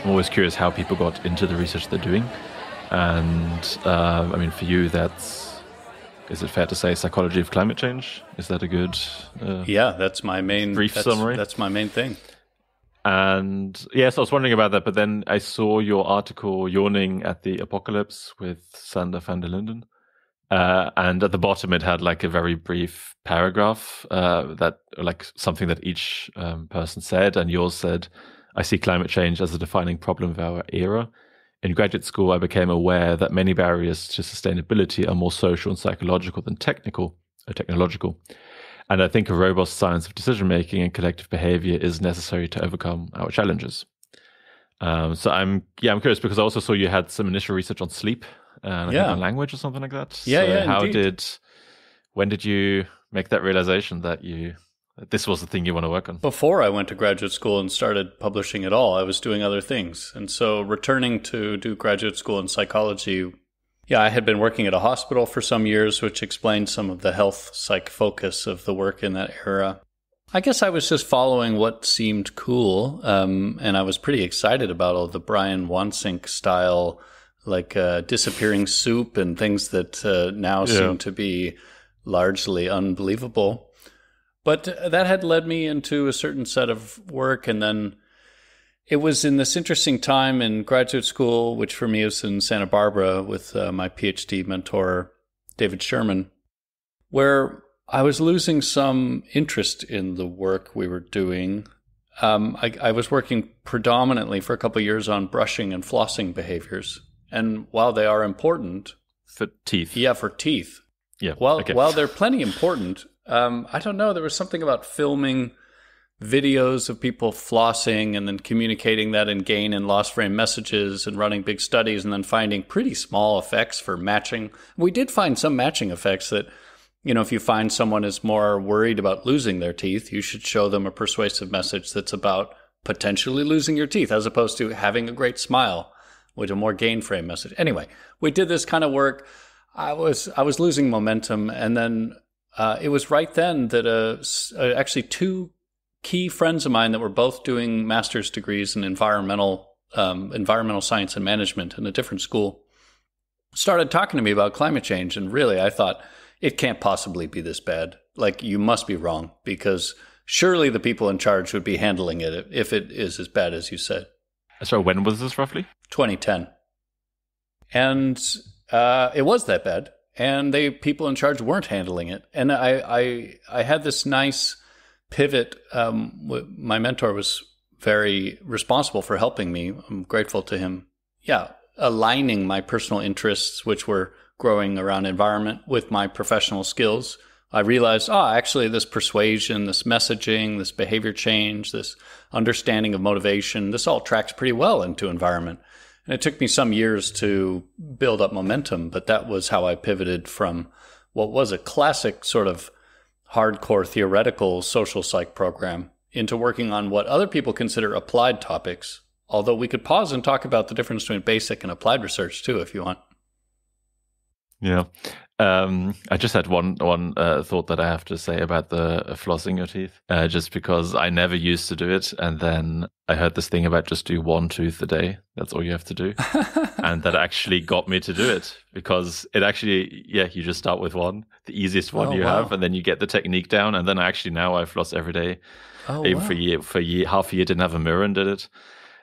I'm always curious how people got into the research they're doing. And I mean, for you, is it fair to say psychology of climate change? Is that a good that's my main brief summary? That's my main thing. And yes, I was wondering about that, but then I saw your article, Yawning at the Apocalypse with Sander van der Linden. And at the bottom, it had like a very brief paragraph that like something that each person said. And yours said, I see climate change as a defining problem of our era. In graduate school, I became aware that many barriers to sustainability are more social and psychological than technological. And I think a robust science of decision-making and collective behavior is necessary to overcome our challenges. So I'm curious because I also saw you had some initial research on sleep and I think on language or something like that. When did you make that realization that this was the thing you want to work on? Before I went to graduate school and started publishing at all, I was doing other things. And so returning to do graduate school in psychology, I had been working at a hospital for some years, which explained some of the health psych focus of the work in that era. I guess I was just following what seemed cool, and I was pretty excited about all the Brian Wansink style, like disappearing soup and things that now seem to be largely unbelievable. But that had led me into a certain set of work, and then it was in this interesting time in graduate school, which for me was in Santa Barbara with my PhD mentor, David Sherman, where I was losing some interest in the work we were doing. I was working predominantly for a couple of years on brushing and flossing behaviors. And while they are important... For teeth. Yeah, for teeth. Yeah. While they're plenty important, I don't know, there was something about filming videos of people flossing and then communicating that in gain and loss frame messages and running big studies and then finding pretty small effects for matching. We did find some matching effects that, if you find someone is more worried about losing their teeth, you should show them a persuasive message that's about potentially losing your teeth as opposed to having a great smile with a more gain frame message. Anyway, we did this kind of work. I was losing momentum, and then it was right then that actually two key friends of mine that were both doing master's degrees in environmental science and management in a different school started talking to me about climate change. And really, I thought, it can't possibly be this bad. Like, you must be wrong, because surely the people in charge would be handling it if it is as bad as you said. So when was this roughly? 2010. And it was that bad. And people in charge weren't handling it. And I had this nice pivot. My mentor was very responsible for helping me. I'm grateful to him. Aligning my personal interests, which were growing around environment, with my professional skills. I realized, actually this persuasion, this messaging, this behavior change, this understanding of motivation, this all tracks pretty well into environment. And it took me some years to build up momentum, but that was how I pivoted from what was a classic sort of hardcore theoretical social psych program into working on what other people consider applied topics. Although we could pause and talk about the difference between basic and applied research too, if you want. Yeah. I just had one thought that I have to say about the flossing your teeth, just because I never used to do it. And then I heard this thing about just do one tooth a day. That's all you have to do. And that actually got me to do it, because it actually, you just start with one, the easiest one have, and then you get the technique down. And then now I floss every day. Even for half a year, didn't have a mirror and did it.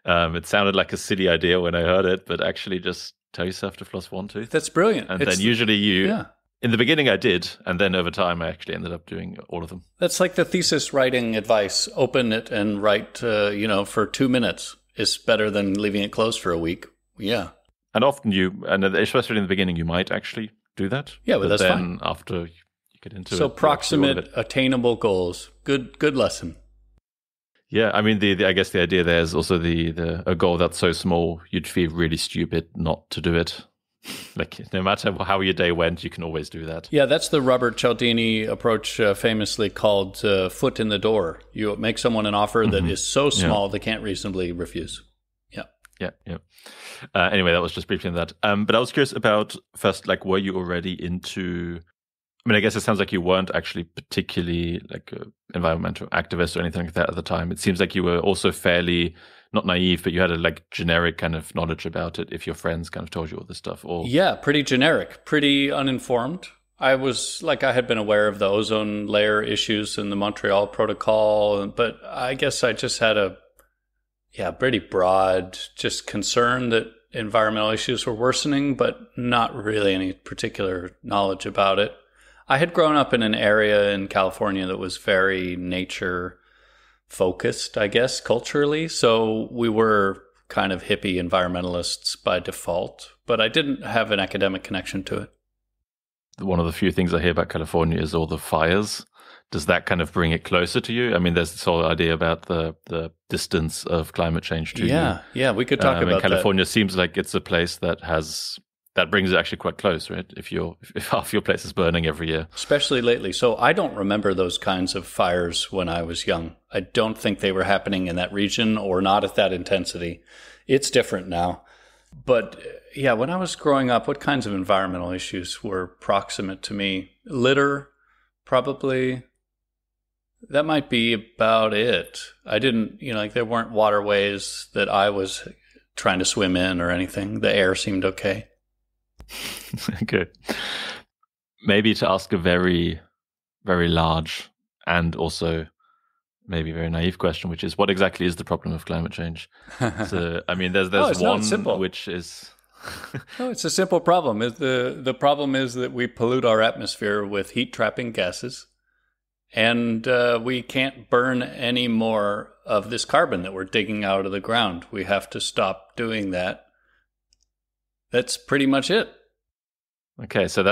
It sounded like a silly idea when I heard it, but actually just tell yourself to floss one tooth. That's brilliant. And then usually in the beginning I did, and then over time I actually ended up doing all of them. That's like the thesis writing advice. Open it and write, for 2 minutes is better than leaving it closed for a week. Yeah. And often especially in the beginning, you might actually do that. Yeah, but that's then fine. After you get into it. So proximate, attainable goals. Good lesson. Yeah, I mean, I guess the idea there is also a goal that's so small, you'd feel really stupid not to do it. Like, no matter how your day went, you can always do that. Yeah, that's the Robert Cialdini approach, famously called foot in the door. You make someone an offer that is so small they can't reasonably refuse. Yeah. Anyway, that was just briefly on that. But I was curious about, first, like, were you already into... I mean, I guess it sounds like you weren't actually particularly like an environmental activist or anything like that at the time. It seems like you were also fairly not naive, but you had a like generic kind of knowledge about it if your friends kind of told you all this stuff? Or yeah, pretty generic, pretty uninformed. I had been aware of the ozone layer issues in the Montreal Protocol, but I guess I just had a pretty broad just concern that environmental issues were worsening, but not really any particular knowledge about it. I had grown up in an area in California that was very nature focused, I guess, culturally. So we were kind of hippie environmentalists by default, but I didn't have an academic connection to it. One of the few things I hear about California is all the fires. Does that kind of bring it closer to you? I mean, there's this whole idea about the distance of climate change to you. Yeah, we could talk about California seems like it's a place that brings it actually quite close, right? If half your place is burning every year. Especially lately. So I don't remember those kinds of fires when I was young. I don't think they were happening in that region or not at that intensity. It's different now. But yeah, when I was growing up, what kinds of environmental issues were proximate to me? Litter, probably. That might be about it. I didn't, there weren't waterways that I was trying to swim in or anything. The air seemed okay. Okay. Maybe to ask a very, very large and also maybe very naive question, which is, what exactly is the problem of climate change? So, I mean, there's one which is... No, it's a simple problem. The problem is that we pollute our atmosphere with heat-trapping gases, and we can't burn any more of this carbon that we're digging out of the ground. We have to stop doing that. That's pretty much it. Okay, so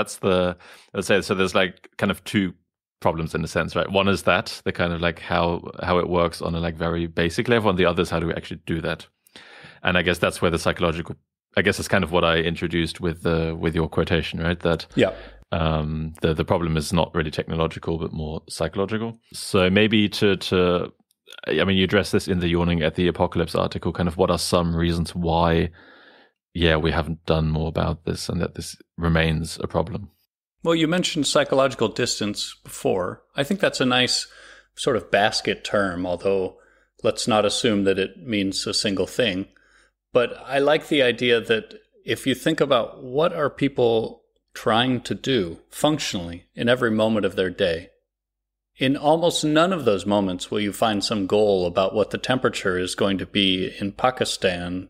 so there's like kind of two problems in a sense, right? One is that the kind of like how it works on a like very basic level, and the other is how do we actually do that? And I guess that's where the psychological, I guess it's kind of what I introduced with your quotation, right? That the problem is not really technological but more psychological. So maybe to I mean, you address this in the Yawning at the Apocalypse article, kind of what are some reasons why we haven't done more about this and that this remains a problem. Well, you mentioned psychological distance before. I think that's a nice sort of basket term, although let's not assume that it means a single thing. But I like the idea that if you think about what are people trying to do functionally in every moment of their day, in almost none of those moments will you find some goal about what the temperature is going to be in Pakistan,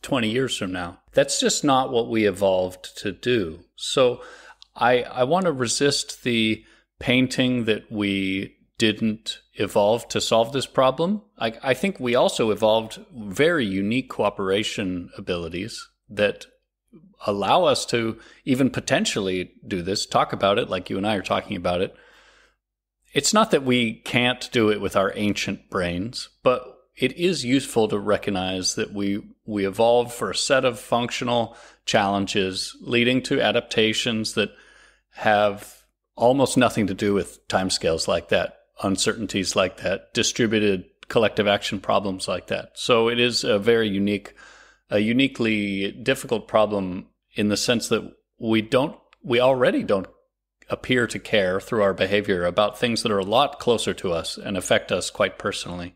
20 years from now. That's just not what we evolved to do. So I want to resist the painting that we didn't evolve to solve this problem. I think we also evolved very unique cooperation abilities that allow us to even potentially do this, talk about it like you and I are talking about it. It's not that we can't do it with our ancient brains, but it is useful to recognize that we evolved for a set of functional challenges leading to adaptations that have almost nothing to do with timescales like that, uncertainties like that, distributed collective action problems like that. So it is a very uniquely difficult problem in the sense that we already don't appear to care through our behavior about things that are a lot closer to us and affect us quite personally.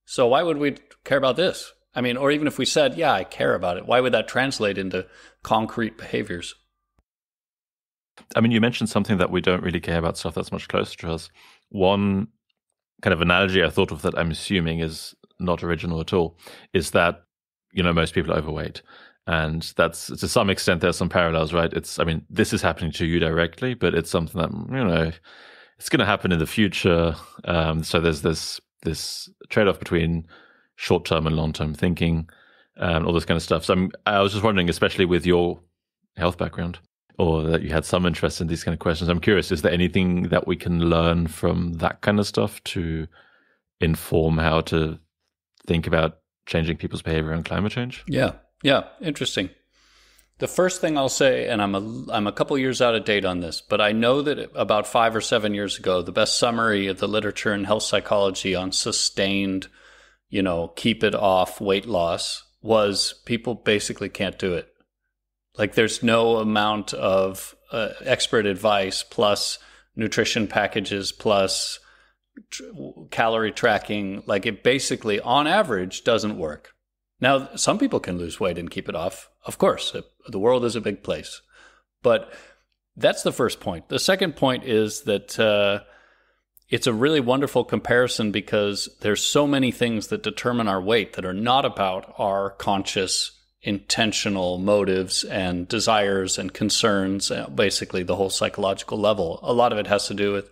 So why would we care about this? I mean, or even if we said, yeah, I care about it, why would that translate into concrete behaviors? I mean, you mentioned something that we don't really care about stuff that's much closer to us. One kind of analogy I thought of that I'm assuming is not original at all is that, most people are overweight. And that's, to some extent, there's some parallels, right? This is happening to you directly, but it's something that, it's going to happen in the future. So there's this trade-off between short-term and long-term thinking, all this kind of stuff. So I was just wondering, especially with your health background, or that you had some interest in these kind of questions, I'm curious, is there anything that we can learn from that kind of stuff to inform how to think about changing people's behavior on climate change? Yeah, interesting. The first thing I'll say, and I'm a couple years out of date on this, but I know that about 5 or 7 years ago, the best summary of the literature in health psychology on sustained, keep it off weight loss was people basically can't do it. Like there's no amount of expert advice plus nutrition packages plus calorie tracking, like it basically, on average, doesn't work. Now, some people can lose weight and keep it off. Of course, the world is a big place. But that's the first point. The second point is that it's a really wonderful comparison because there's so many things that determine our weight that are not about our conscious, intentional motives and desires and concerns, basically the whole psychological level. A lot of it has to do with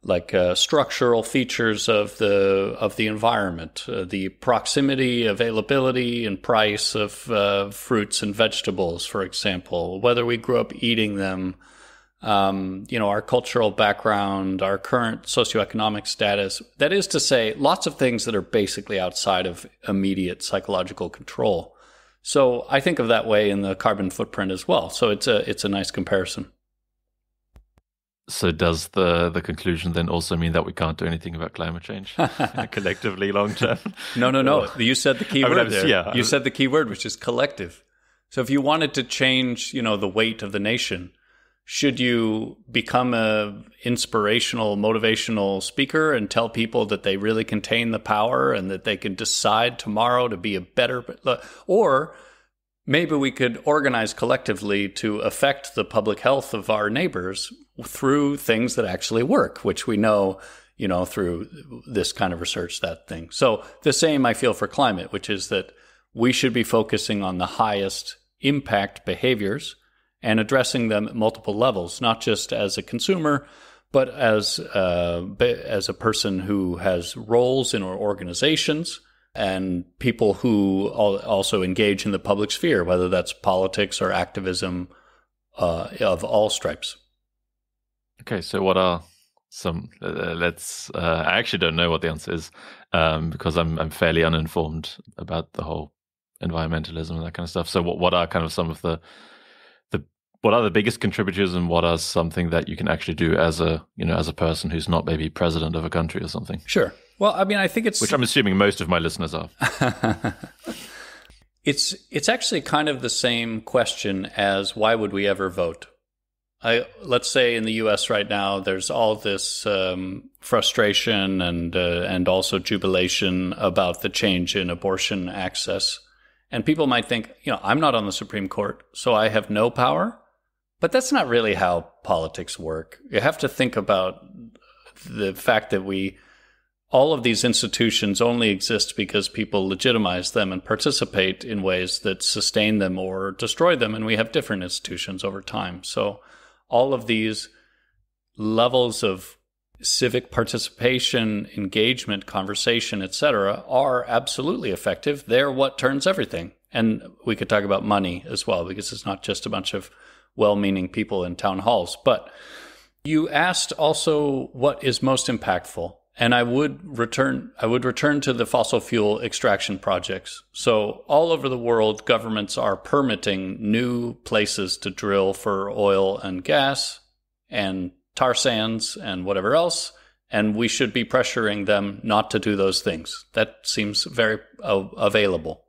like structural features of the environment, the proximity, availability, and price of fruits and vegetables, for example, whether we grew up eating them, our cultural background, our current socioeconomic status. That is to say, lots of things that are basically outside of immediate psychological control. So I think of that way in the carbon footprint as well. So it's a nice comparison. So does the conclusion then also mean that we can't do anything about climate change collectively long term? No. You said the key word there. Yeah. You said the key word, which is collective. So if you wanted to change, the weight of the nation, should you become a inspirational, motivational speaker and tell people that they really contain the power and that they can decide tomorrow to be a better, or maybe we could organize collectively to affect the public health of our neighbors through things that actually work, which we know, through this kind of research, that thing. So the same I feel for climate, which is that we should be focusing on the highest impact behaviors and addressing them at multiple levels, not just as a consumer, but as a person who has roles in our organizations and people who also engage in the public sphere, whether that's politics or activism of all stripes. Okay, so what are some? I actually don't know what the answer is because I'm fairly uninformed about the whole environmentalism and that kind of stuff. So what are kind of some of the what are the biggest contributors, and what are something that you can actually do as a person who's not maybe president of a country or something? Sure. Well, I mean, I think it's... Which I'm assuming most of my listeners are. It's actually kind of the same question as why would we ever vote? Let's say in the U.S. right now, there's all this frustration and also jubilation about the change in abortion access. And people might think, I'm not on the Supreme Court, so I have no power. But that's not really how politics work. You have to think about the fact that all of these institutions only exist because people legitimize them and participate in ways that sustain them or destroy them, and we have different institutions over time. So all of these levels of civic participation, engagement, conversation, etc., are absolutely effective. They're what turns everything. And we could talk about money as well, because it's not just a bunch of well-meaning people in town halls. But you asked also what is most impactful. And I would return to the fossil fuel extraction projects. So all over the world, governments are permitting new places to drill for oil and gas and tar sands and whatever else. And we should be pressuring them not to do those things. That seems very available.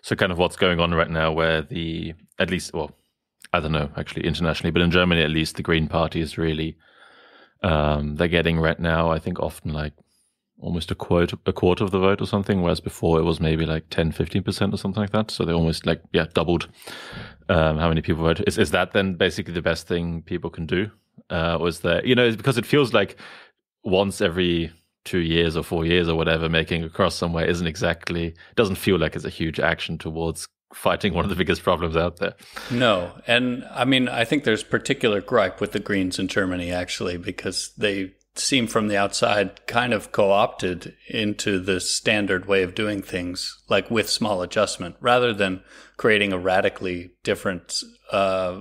So kind of what's going on right now where I don't know, actually internationally, but in Germany at least, the Green Party is really... they're getting right now, I think, often like almost a quarter of the vote or something, whereas before it was maybe like 10-15% or something like that. So they almost doubled how many people vote. Is that then basically the best thing people can do? Or is there, because it feels like once every 2 years or 4 years or whatever, making a cross somewhere doesn't feel like it's a huge action towards fighting one of the biggest problems out there. No. And I mean, I think there's particular gripe with the Greens in Germany, actually, because they seem from the outside kind of co-opted into the standard way of doing things, like with small adjustment, rather than creating a radically different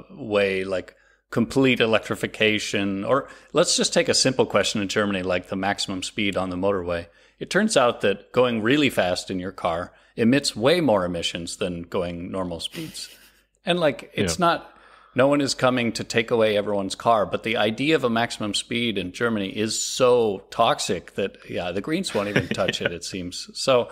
way, like complete electrification. Or let's just take a simple question in Germany, like the maximum speed on the motorway. It turns out that going really fast in your car emits way more emissions than going normal speeds. And no one is coming to take away everyone's car, but the idea of a maximum speed in Germany is so toxic that, the Greens won't even touch it, it seems. So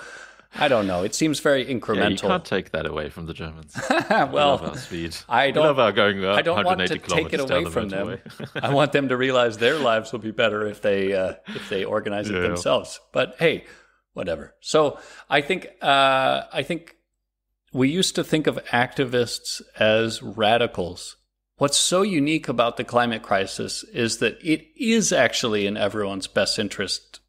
I don't know. It seems very incremental. Yeah, you can't take that away from the Germans. Well, we love our speed. I don't. We love our going I don't want to take it away from them. I want them to realize their lives will be better if they organize it themselves. But hey, whatever. So I think we used to think of activists as radicals. What's so unique about the climate crisis is that it is actually in everyone's best interest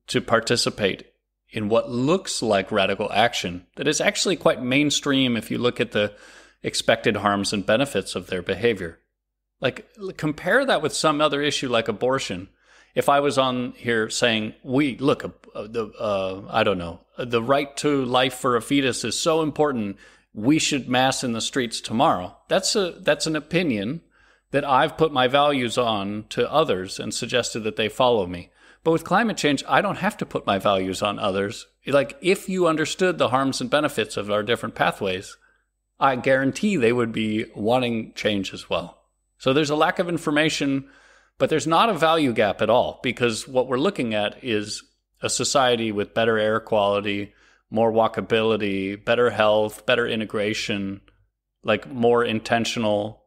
to participate in what looks like radical action that is actually quite mainstream if you look at the expected harms and benefits of their behavior. Like, compare that with some other issue like abortion. If I was on here saying, I don't know, the right to life for a fetus is so important, we should mass in the streets tomorrow. That's an opinion that I've put my values on to others and suggested that they follow me. But with climate change, I don't have to put my values on others. Like, if you understood the harms and benefits of our different pathways, I guarantee they would be wanting change as well. So there's a lack of information, but there's not a value gap at all, because what we're looking at is a society with better air quality, more walkability, better health, better integration, like more intentional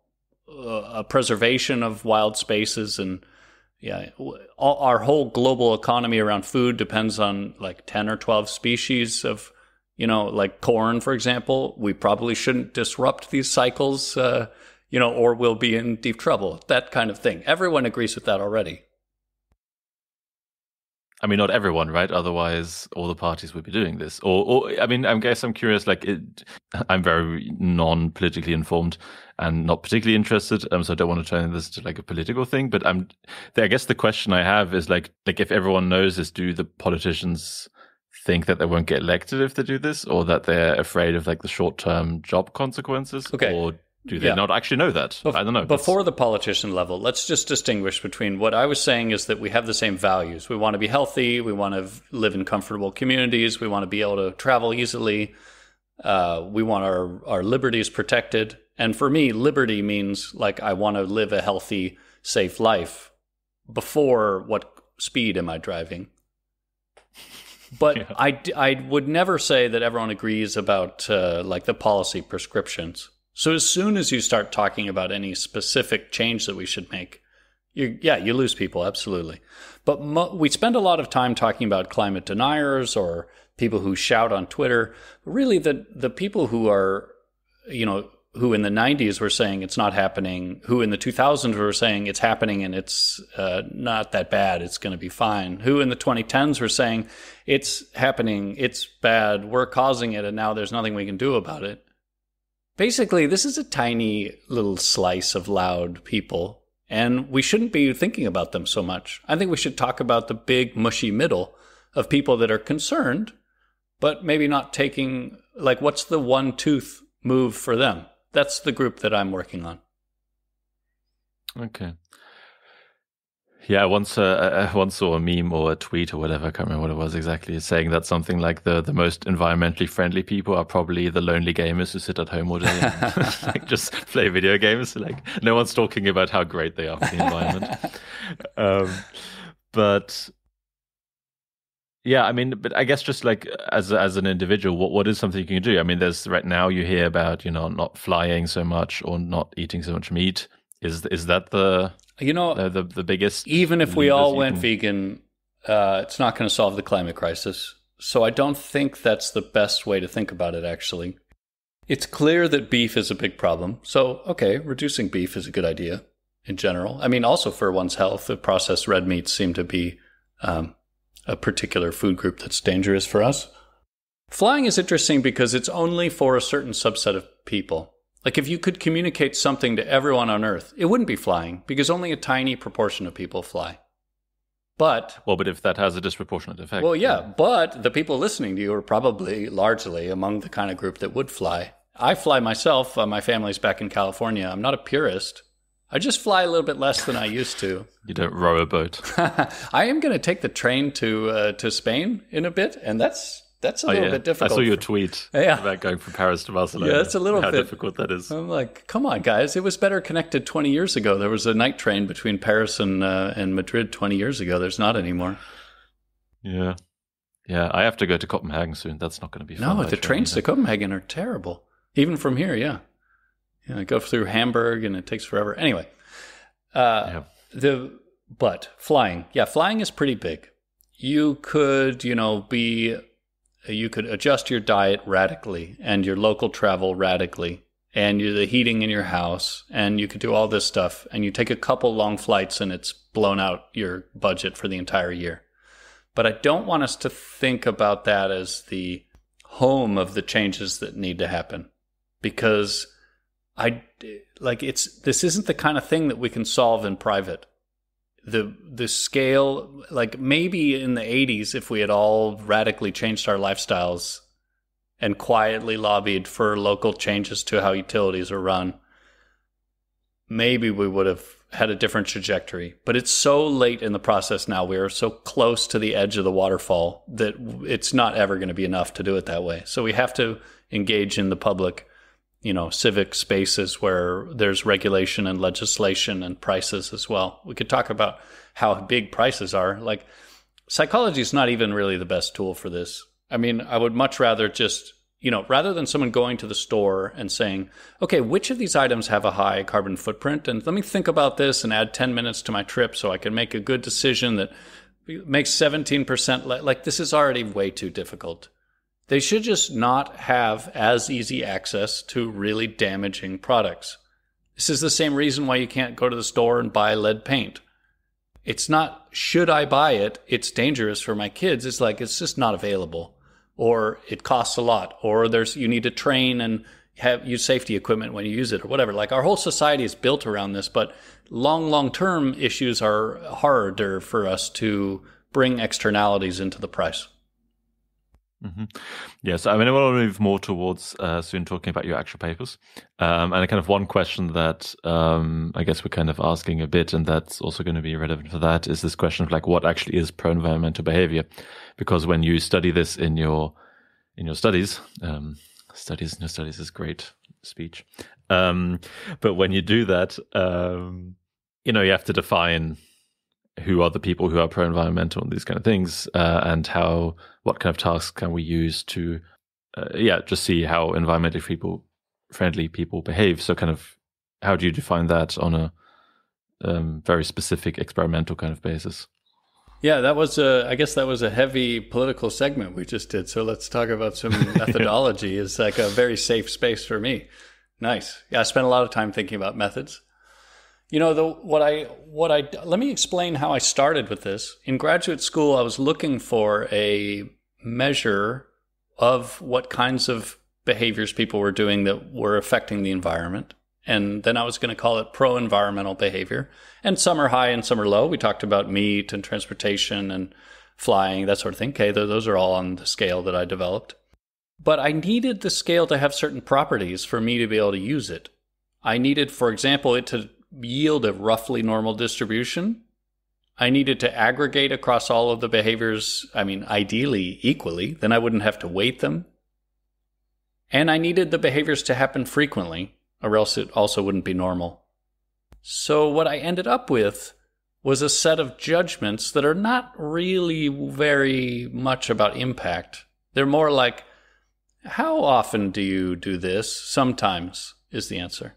preservation of wild spaces. And yeah, our whole global economy around food depends on like 10 or 12 species of, like corn, for example. We probably shouldn't disrupt these cycles, or we'll be in deep trouble, that kind of thing. Everyone agrees with that already. I mean, not everyone, right? Otherwise, all the parties would be doing this. Or I mean, I guess I'm curious, I'm very non-politically informed and not particularly interested, so I don't want to turn this to like a political thing, but I guess the question I have is like if everyone knows this, do the politicians think that they won't get elected if they do this, or that they're afraid of like the short-term job consequences? Okay. Or do they not actually know that? I don't know. Before the politician level, let's just distinguish between what I was saying is that we have the same values. We want to be healthy. We want to live in comfortable communities. We want to be able to travel easily. We want our liberties protected. And for me, liberty means like I want to live a healthy, safe life. Before, what speed am I driving? But yeah. I would never say that everyone agrees about like the policy prescriptions. So as soon as you start talking about any specific change that we should make, you lose people, absolutely. But we spend a lot of time talking about climate deniers or people who shout on Twitter. Really, the people who are, who in the 90s were saying it's not happening, who in the 2000s were saying it's happening and it's not that bad, it's going to be fine, who in the 2010s were saying it's happening, it's bad, we're causing it, and now there's nothing we can do about it. Basically, this is a tiny little slice of loud people, and we shouldn't be thinking about them so much. I think we should talk about the big, mushy middle of people that are concerned, but maybe not taking, like, what's the one-tooth move for them? That's the group that I'm working on. Okay. Yeah, I once saw a meme or a tweet or whatever, I can't remember what it was exactly, saying that something like the most environmentally friendly people are probably the lonely gamers who sit at home all day and like just play video games. Like, no one's talking about how great they are for the environment. But yeah, I mean, but I guess just like as an individual, what is something you can do? I mean, there's right now you hear about, not flying so much or not eating so much meat. Is that the biggest? Even if we all went vegan, it's not going to solve the climate crisis. So I don't think that's the best way to think about it, actually. It's clear that beef is a big problem. So, okay, reducing beef is a good idea in general. I mean, also for one's health, the processed red meats seem to be a particular food group that's dangerous for us. Flying is interesting because it's only for a certain subset of people. Like, if you could communicate something to everyone on Earth, it wouldn't be flying because only a tiny proportion of people fly. But if that has a disproportionate effect. Well, yeah, but the people listening to you are probably largely among the kind of group that would fly. I fly myself. My family's back in California. I'm not a purist. I just fly a little bit less than I used to. You don't row a boat. I am going to take the train to Spain in a bit, and that's a little bit difficult. I saw your tweet about going from Paris to Barcelona. Yeah, that's a little bit how difficult that is. I'm like, come on, guys. It was better connected 20 years ago. There was a night train between Paris and Madrid 20 years ago. There's not anymore. Yeah. Yeah, I have to go to Copenhagen soon. That's not going to be fun. No, the trains to Copenhagen are terrible. Even from here, yeah. I go through Hamburg and it takes forever. Anyway, but flying. Yeah, flying is pretty big. You could, you could adjust your diet radically and your local travel radically and the heating in your house, and you could do all this stuff, and you take a couple long flights and it's blown out your budget for the entire year. But I don't want us to think about that as the home of the changes that need to happen, because this isn't the kind of thing that we can solve in private. The scale, like maybe in the 80s, if we had all radically changed our lifestyles and quietly lobbied for local changes to how utilities are run, maybe we would have had a different trajectory. But it's so late in the process now. We are so close to the edge of the waterfall that it's not ever going to be enough to do it that way. So we have to engage in the public, civic spaces where there's regulation and legislation and prices as well. We could talk about how big prices are. Like, psychology is not even really the best tool for this. I mean, I would much rather just, rather than someone going to the store and saying, okay, which of these items have a high carbon footprint? And let me think about this and add 10 minutes to my trip so I can make a good decision that makes 17% like this is already way too difficult. They should just not have as easy access to really damaging products. This is the same reason why you can't go to the store and buy lead paint. It's not, should I buy it? It's dangerous for my kids. It's like, it's just not available. Or it costs a lot. Or you need to train and use safety equipment when you use it or whatever. Like, our whole society is built around this, but long-term issues are harder for us to bring externalities into the price. Mm-hmm. Yes, I mean, I want to move more towards soon talking about your actual papers. And a kind of one question that I guess we're kind of asking a bit, and that's also going to be relevant for that, is this question of like, what actually is pro-environmental behavior? Because when you study this in your studies, studies in your studies is great speech. But when you do that, you have to define who are the people who are pro-environmental and these kind of things, and what kind of tasks can we use to, just see how environmentally friendly people behave. So kind of, how do you define that on a very specific experimental kind of basis? Yeah, I guess that was a heavy political segment we just did. So let's talk about some methodology. It's like a very safe space for me. Nice. Yeah, I spent a lot of time thinking about methods. Let me explain how I started with this. In graduate school, I was looking for a measure of what kinds of behaviors people were doing that were affecting the environment. And then I was going to call it pro-environmental behavior. And some are high and some are low. We talked about meat and transportation and flying, that sort of thing. Okay, those are all on the scale that I developed. But I needed the scale to have certain properties for me to be able to use it. I needed, for example, it to yield a roughly normal distribution. I needed to aggregate across all of the behaviors, ideally equally, then I wouldn't have to weight them. And I needed the behaviors to happen frequently, or else it also wouldn't be normal. So what I ended up with was a set of judgments that are not really very much about impact. They're more like, how often do you do this? Sometimes is the answer.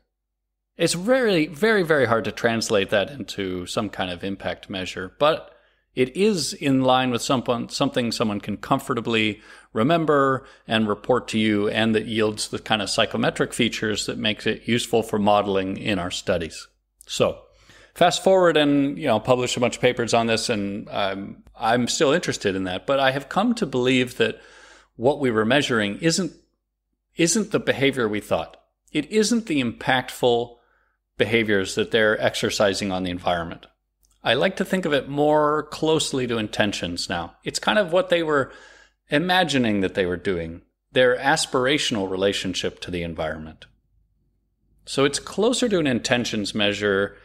It's very, very, very hard to translate that into some kind of impact measure, but it is in line with something someone can comfortably remember and report to you, and that yields the kind of psychometric features that makes it useful for modeling in our studies. So fast forward and publish a bunch of papers on this, and I'm still interested in that, but I have come to believe that what we were measuring isn't the behavior we thought. It isn't the impactful behaviors that they're exercising on the environment. I like to think of it more closely to intentions now. It's kind of what they were imagining that they were doing, their aspirational relationship to the environment. So it's closer to an intentions measure,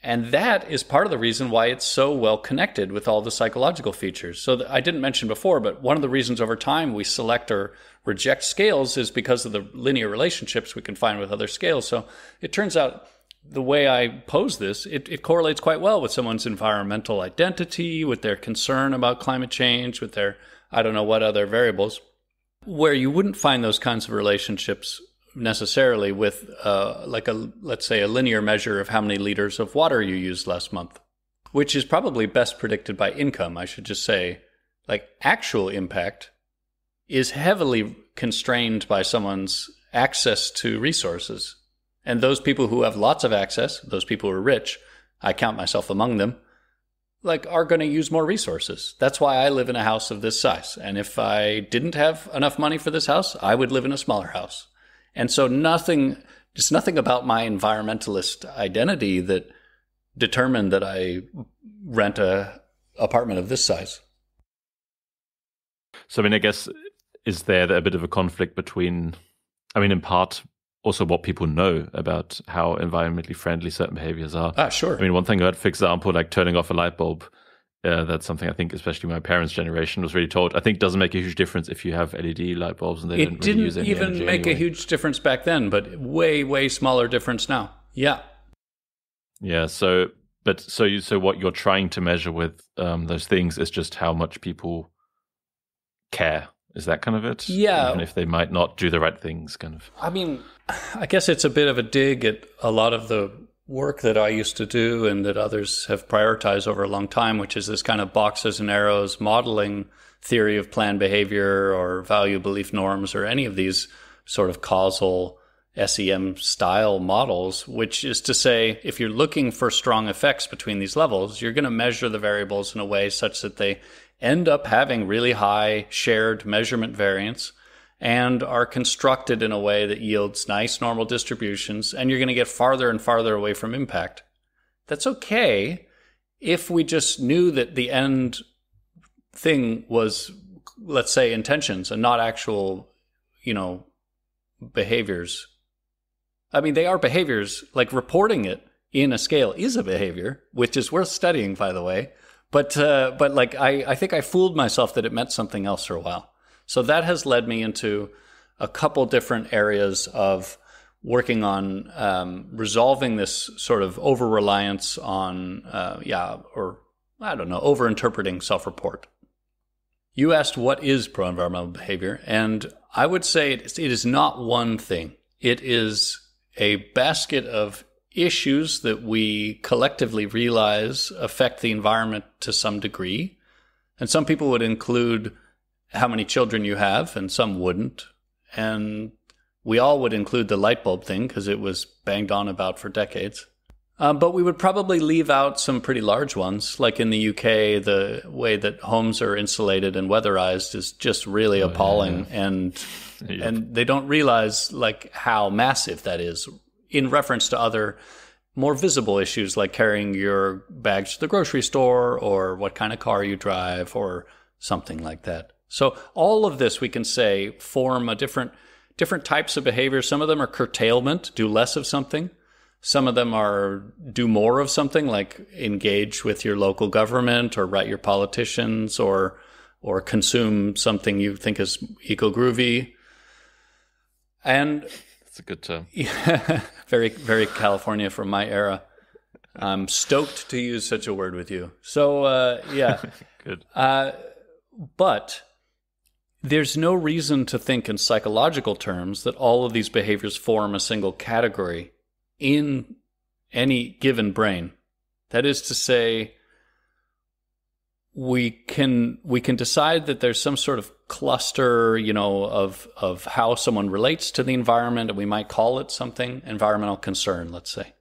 and that is part of the reason why it's so well connected with all the psychological features. So I didn't mention before, but one of the reasons over time we select or reject scales is because of the linear relationships we can find with other scales. So it turns out the way I pose this, it correlates quite well with someone's environmental identity, with their concern about climate change, with their, I don't know what other variables, where you wouldn't find those kinds of relationships necessarily with let's say a linear measure of how many liters of water you used last month, which is probably best predicted by income. I should just say, like, actual impact is heavily constrained by someone's access to resources. And those people who have lots of access, those people who are rich, I count myself among them, like, are going to use more resources. That's why I live in a house of this size. And if I didn't have enough money for this house, I would live in a smaller house. And so just nothing about my environmentalist identity that determined that I rent a apartment of this size. So, I mean, I guess, is there a bit of a conflict between, I mean, in part, also what people know about how environmentally friendly certain behaviors are? Sure. I mean, one thing about, for example, like turning off a light bulb, that's something I think, especially my parents' generation, was really told, I think doesn't make a huge difference if you have LED light bulbs and they don't really use any energy. It didn't even make a huge difference back then, but way, way smaller difference now. Yeah. Yeah. So what you're trying to measure with those things is just how much people care. Is that kind of it? Yeah. Even if they might not do the right things, kind of. I mean, I guess it's a bit of a dig at a lot of the work that I used to do and that others have prioritized over a long time, which is this kind of boxes and arrows modeling theory of planned behavior or value belief norms or any of these sort of causal SEM style models, which is to say, if you're looking for strong effects between these levels, you're going to measure the variables in a way such that they end up having really high shared measurement variance and are constructed in a way that yields nice normal distributions, and you're going to get farther and farther away from impact. That's okay if we just knew that the end thing was, let's say, intentions and not actual, behaviors. I mean, they are behaviors, like reporting it in a scale is a behavior, which is worth studying, by the way. But like, I think I fooled myself that it meant something else for a while. So that has led me into a couple different areas of working on resolving this sort of over-reliance on, over-interpreting self-report. You asked, what is pro-environmental behavior? And I would say it is not one thing. It is a basket of issues that we collectively realize affect the environment to some degree. And some people would include how many children you have, and some wouldn't. And we all would include the light bulb thing because it was banged on about for decades. But we would probably leave out some pretty large ones. Like in the UK, the way that homes are insulated and weatherized is just really appalling. Yeah. And they don't realize like how massive that is in reference to other more visible issues like carrying your bags to the grocery store or what kind of car you drive or something like that. So all of this, we can say, form a different types of behavior. Some of them are curtailment, do less of something. Some of them are do more of something, like engage with your local government or write your politicians or consume something you think is eco-groovy. And that's a good term. Yeah, very, very California from my era. I'm stoked to use such a word with you. So, yeah. Good. But there's no reason to think in psychological terms that all of these behaviors form a single category in any given brain. That is to say, we can decide that there's some sort of cluster, of how someone relates to the environment, and we might call it something, environmental concern, let's say.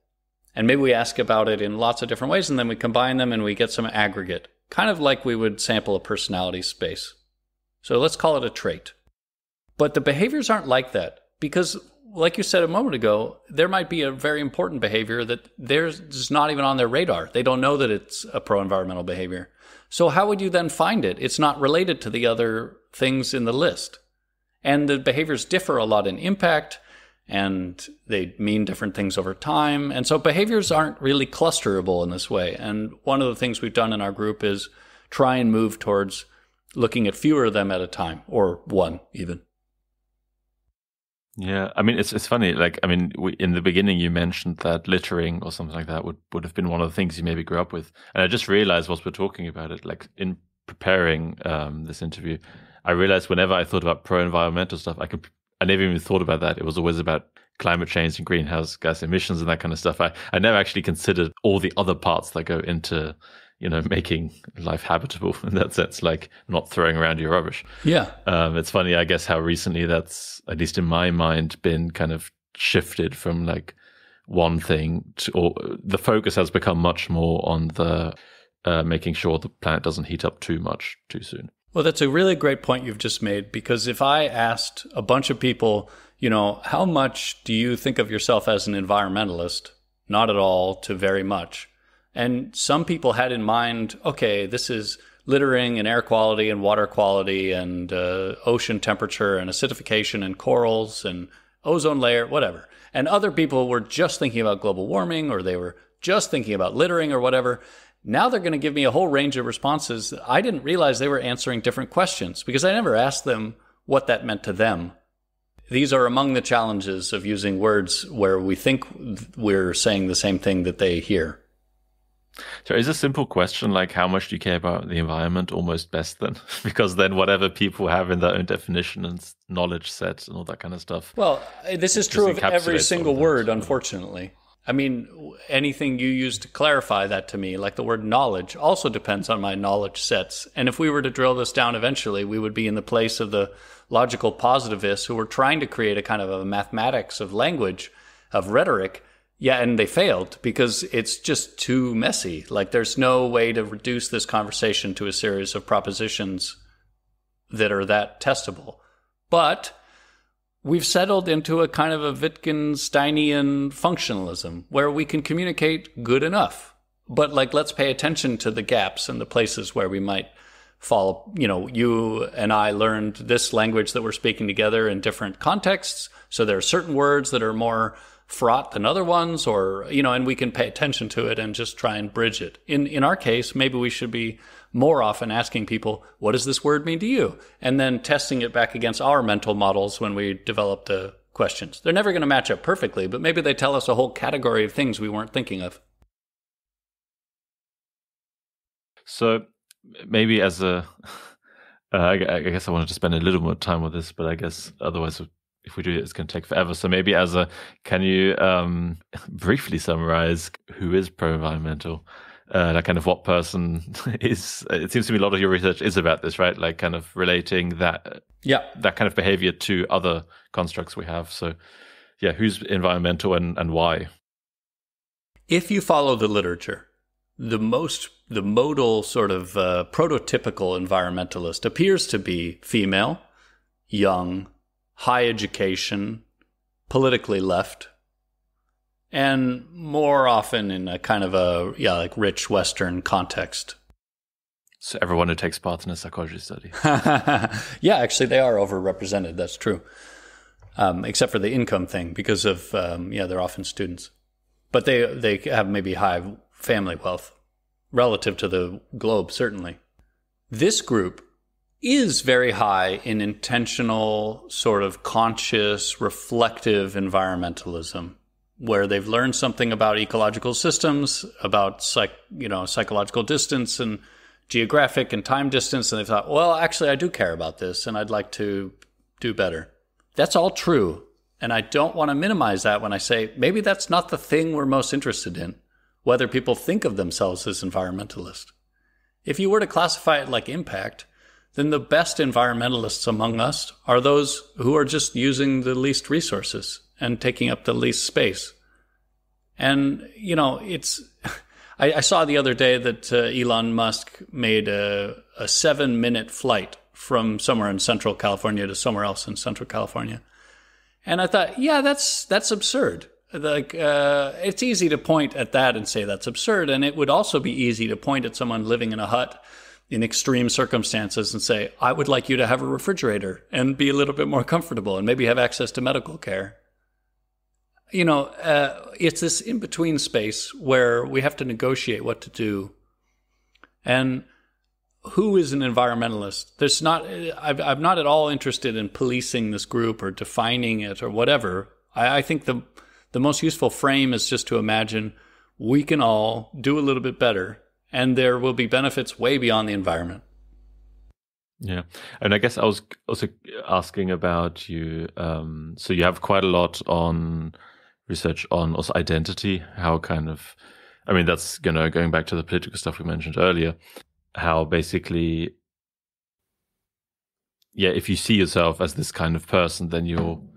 And maybe we ask about it in lots of different ways, and then we combine them and we get some aggregate, kind of like we would sample a personality space. So let's call it a trait. But the behaviors aren't like that, because like you said a moment ago, there might be a very important behavior that there's not even on their radar. They don't know that it's a pro-environmental behavior. So how would you then find it? It's not related to the other things in the list. And the behaviors differ a lot in impact, and they mean different things over time. And so behaviors aren't really clusterable in this way. And one of the things we've done in our group is try and move towards looking at fewer of them at a time, or one even. Yeah, I mean, it's funny. Like, I mean, in the beginning, you mentioned that littering or something like that would have been one of the things you maybe grew up with, and I just realized whilst we're talking about it, like in preparing this interview, I realized whenever I thought about pro-environmental stuff, I never even thought about that. It was always about climate change and greenhouse gas emissions and that kind of stuff. I never actually considered all the other parts that go into, making life habitable in that sense, like not throwing around your rubbish. Yeah. It's funny, I guess, how recently that's, at least in my mind, been kind of shifted from like one thing to, or the focus has become much more on the making sure the planet doesn't heat up too much too soon. Well, that's a really great point you've just made, because if I asked a bunch of people, how much do you think of yourself as an environmentalist? Not at all to very much. And some people had in mind, okay, this is littering and air quality and water quality and ocean temperature and acidification and corals and ozone layer, whatever. And other people were just thinking about global warming, or they were just thinking about littering or whatever. Now they're going to give me a whole range of responses. I didn't realize they were answering different questions because I never asked them what that meant to them. These are among the challenges of using words where we think we're saying the same thing that they hear. So is a simple question like, how much do you care about the environment almost best then? Because then whatever people have in their own definition and knowledge sets and all that kind of stuff. Well, this is true of every single word, unfortunately. I mean, anything you use to clarify that to me, like the word knowledge, also depends on my knowledge sets. And if we were to drill this down eventually, we would be in the place of the logical positivists who were trying to create a kind of a mathematics of language, of rhetoric. Yeah, and they failed because it's just too messy. Like, there's no way to reduce this conversation to a series of propositions that are that testable. But we've settled into a kind of a Wittgensteinian functionalism where we can communicate good enough. But, like, let's pay attention to the gaps and the places where we might fall. You and I learned this language that we're speaking together in different contexts. So there are certain words that are more fraught than other ones, or, and we can pay attention to it and just try and bridge it. In our case, maybe we should be more often asking people, what does this word mean to you? And then testing it back against our mental models when we develop the questions. They're never going to match up perfectly, but maybe they tell us a whole category of things we weren't thinking of. So maybe as a, I guess I wanted to spend a little more time with this, but I guess otherwise if we do it, it's going to take forever. So maybe can you briefly summarize who is pro-environmental? Like kind of what person is, it seems to me a lot of your research is about this, right? Like kind of relating that kind of behavior to other constructs we have. So yeah, who's environmental and why? If you follow the literature, the modal sort of prototypical environmentalist appears to be female, young, high education, politically left, and more often in a kind of a like rich Western context. So everyone who takes part in a psychology study. Yeah, actually they are overrepresented. That's true, except for the income thing, because of they're often students, but they have maybe high family wealth relative to the globe. Certainly, this group is very high in intentional, sort of conscious, reflective environmentalism, where they've learned something about ecological systems, about psychological distance and geographic and time distance, and they thought, well, actually, I do care about this, and I'd like to do better. That's all true, and I don't want to minimize that when I say maybe that's not the thing we're most interested in, whether people think of themselves as environmentalists. If you were to classify it like impact, then the best environmentalists among us are those who are just using the least resources and taking up the least space. And, I saw the other day that Elon Musk made a 7-minute flight from somewhere in Central California to somewhere else in Central California. And I thought, yeah, that's absurd. Like, it's easy to point at that and say that's absurd. And it would also be easy to point at someone living in a hut in extreme circumstances and say, I would like you to have a refrigerator and be a little bit more comfortable and maybe have access to medical care. It's this in-between space where we have to negotiate what to do. And who is an environmentalist? I'm not at all interested in policing this group or defining it or whatever. I think the most useful frame is just to imagine we can all do a little bit better, and there will be benefits way beyond the environment. Yeah. And I guess I was also asking about you. So you have quite a lot on research on also identity, how kind of, I mean, that's, going back to the political stuff we mentioned earlier, how basically, if you see yourself as this kind of person, then you'll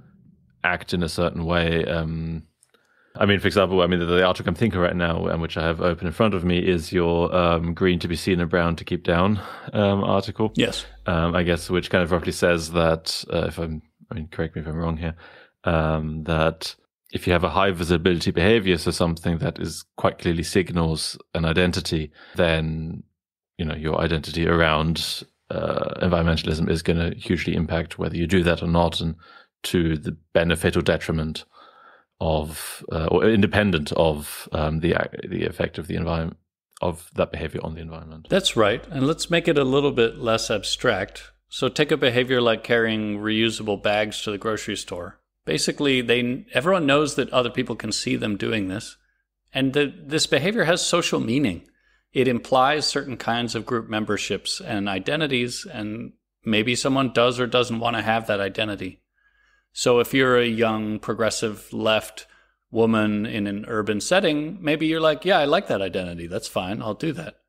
act in a certain way. For example, the article I'm thinking right now, and which I have open in front of me, is your green to be seen and brown to keep down article. Yes. I guess, which kind of roughly says that, correct me if I'm wrong here, that if you have a high visibility behavior, so something that is quite clearly signals an identity, then, your identity around environmentalism is going to hugely impact whether you do that or not, and to the benefit or detriment of, or independent of the effect of the environment, of that behavior on the environment. That's right. And let's make it a little bit less abstract. So take a behavior like carrying reusable bags to the grocery store. Basically, everyone knows that other people can see them doing this. And this behavior has social meaning. It implies certain kinds of group memberships and identities, and maybe someone does or doesn't want to have that identity. So if you're a young, progressive left woman in an urban setting, maybe you're like, yeah, I like that identity. That's fine. I'll do that.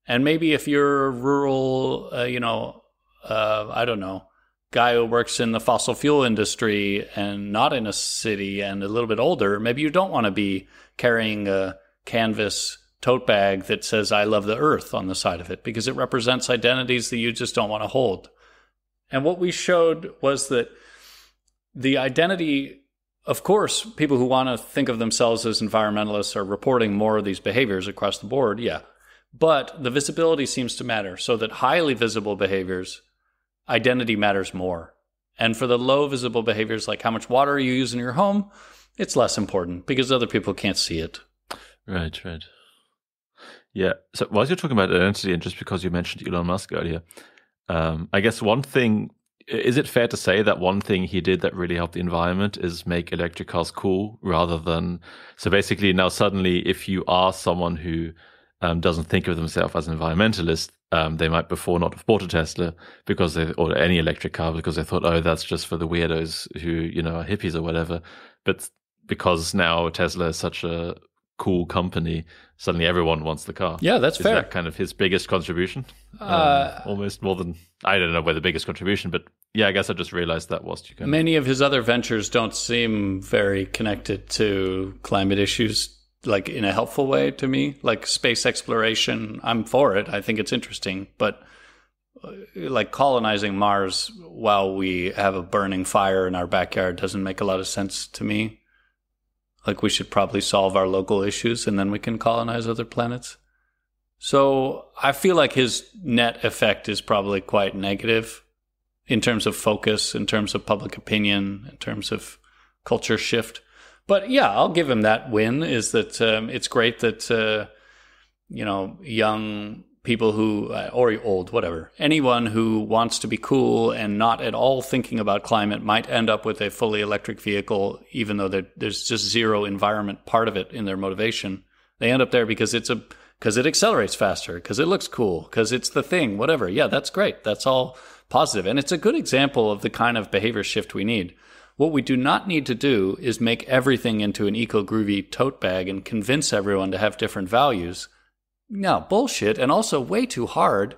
And maybe if you're a rural, I don't know, guy who works in the fossil fuel industry and not in a city and a little bit older, maybe you don't want to be carrying a canvas tote bag that says, I love the earth on the side of it, because it represents identities that you just don't want to hold. And what we showed was that the identity, of course, people who want to think of themselves as environmentalists are reporting more of these behaviors across the board, yeah. But the visibility seems to matter, so that highly visible behaviors, identity matters more. And for the low visible behaviors, like how much water you use in your home, it's less important because other people can't see it. Right. Yeah. So while you're talking about identity, and just because you mentioned Elon Musk earlier, I guess one thing, is it fair to say that one thing he did that really helped the environment is make electric cars cool, rather than, so basically now suddenly if you are someone who doesn't think of themselves as an environmentalist, they might before not have bought a Tesla or any electric car because they thought, oh, that's just for the weirdos who, are hippies or whatever. But because now Tesla is such a cool company, suddenly everyone wants the car. Yeah, that's fair. Is that kind of his biggest contribution? Almost more than, I don't know where the biggest contribution, but yeah, I guess I just realized that was. Many of his other ventures don't seem very connected to climate issues, like in a helpful way to me, like space exploration. I'm for it. I think it's interesting, but like colonizing Mars while we have a burning fire in our backyard doesn't make a lot of sense to me. Like we should probably solve our local issues and then we can colonize other planets. So I feel like his net effect is probably quite negative in terms of focus, in terms of public opinion, in terms of culture shift. But yeah, I'll give him that win, is that it's great that, young people who, or old, whatever, anyone who wants to be cool and not at all thinking about climate might end up with a fully electric vehicle, even though there's just zero environment part of it in their motivation. They end up there because it accelerates faster, because it looks cool, because it's the thing, whatever. Yeah, that's great. That's all positive. And it's a good example of the kind of behavior shift we need. What we do not need to do is make everything into an eco-groovy tote bag and convince everyone to have different values. No, bullshit, and also way too hard.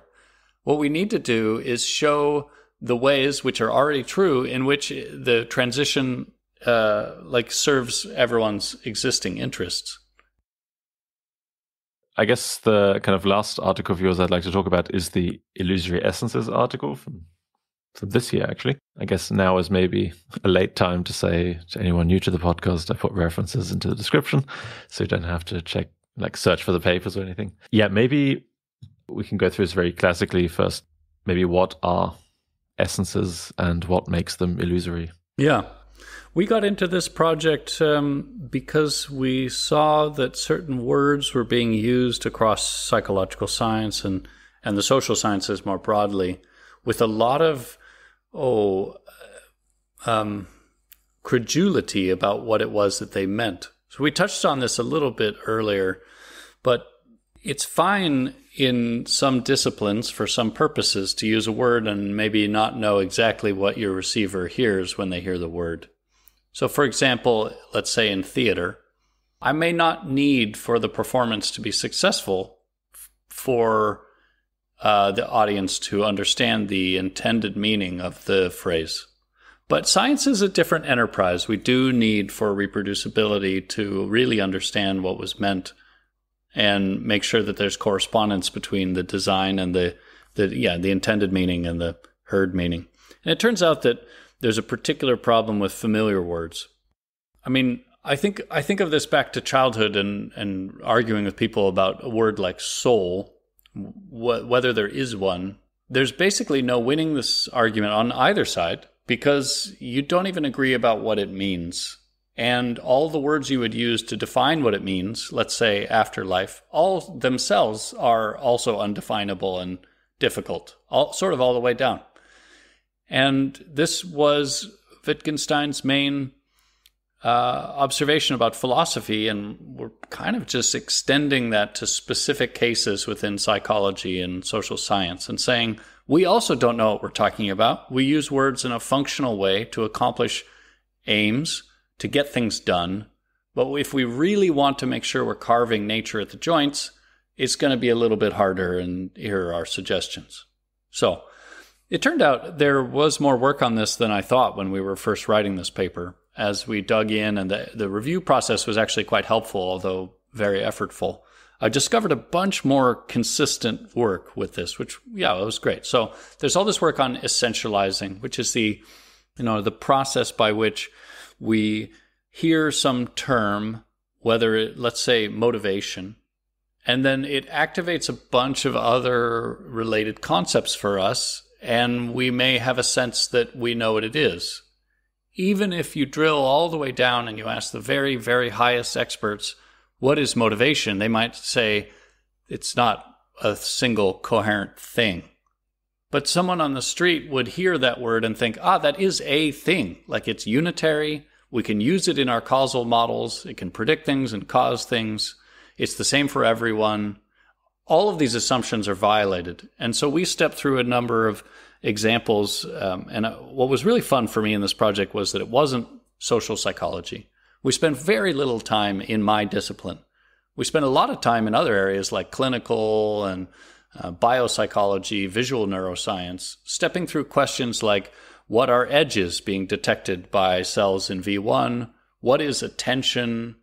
What we need to do is show the ways, which are already true, in which the transition serves everyone's existing interests. I guess the kind of last article of yours I'd like to talk about is the Illusory Essences article from this year, actually. I guess now is maybe a late time to say to anyone new to the podcast, I put references into the description, so you don't have to search for the papers or anything. Yeah, maybe we can go through this very classically first. Maybe what are essences and what makes them illusory? Yeah. We got into this project because we saw that certain words were being used across psychological science and and the social sciences more broadly with a lot of credulity about what it was that they meant. So we touched on this a little bit earlier, but it's fine in some disciplines for some purposes to use a word and maybe not know exactly what your receiver hears when they hear the word. So for example, let's say in theater, I may not need for the performance to be successful for the audience to understand the intended meaning of the phrase. But science is a different enterprise. We do need for reproducibility to really understand what was meant and make sure that there's correspondence between the design and the intended meaning and the heard meaning. And it turns out that there's a particular problem with familiar words. I mean, I think of this back to childhood and arguing with people about a word like soul, whether there is one. There's basically no winning this argument on either side because you don't even agree about what it means. And all the words you would use to define what it means, let's say afterlife, all themselves are also undefinable and difficult, sort of all the way down. And this was Wittgenstein's main observation about philosophy, and we're kind of just extending that to specific cases within psychology and social science and saying, we also don't know what we're talking about. We use words in a functional way to accomplish aims, to get things done. But if we really want to make sure we're carving nature at the joints, it's going to be a little bit harder, and here are our suggestions. So it turned out there was more work on this than I thought when we were first writing this paper. As we dug in, and the review process was actually quite helpful, although very effortful, I discovered a bunch more consistent work with this, which, it was great. So there's all this work on essentializing, which is the process by which we hear some term, whether it, let's say, motivation, and then it activates a bunch of other related concepts for us, and we may have a sense that we know what it is. Even if you drill all the way down and you ask the very, very highest experts, what is motivation? They might say it's not a single coherent thing. But someone on the street would hear that word and think, that is a thing. Like it's unitary. We can use it in our causal models. It can predict things and cause things. It's the same for everyone. All of these assumptions are violated. And so we stepped through a number of examples. And what was really fun for me in this project was that it wasn't social psychology. We spent very little time in my discipline. We spent a lot of time in other areas like clinical and biopsychology, visual neuroscience, stepping through questions like, what are edges being detected by cells in V1? What is attention?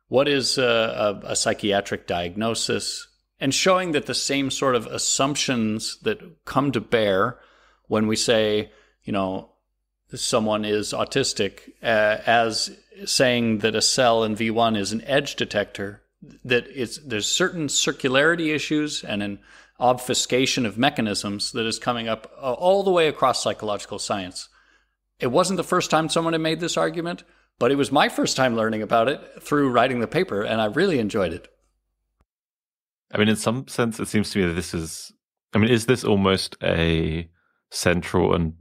What is a psychiatric diagnosis? And showing that the same sort of assumptions that come to bear when we say, someone is autistic, as saying that a cell in V1 is an edge detector, that there's certain circularity issues and an obfuscation of mechanisms that is coming up all the way across psychological science. It wasn't the first time someone had made this argument, but it was my first time learning about it through writing the paper, and I really enjoyed it. I mean, in some sense, it seems to me that is this almost a central and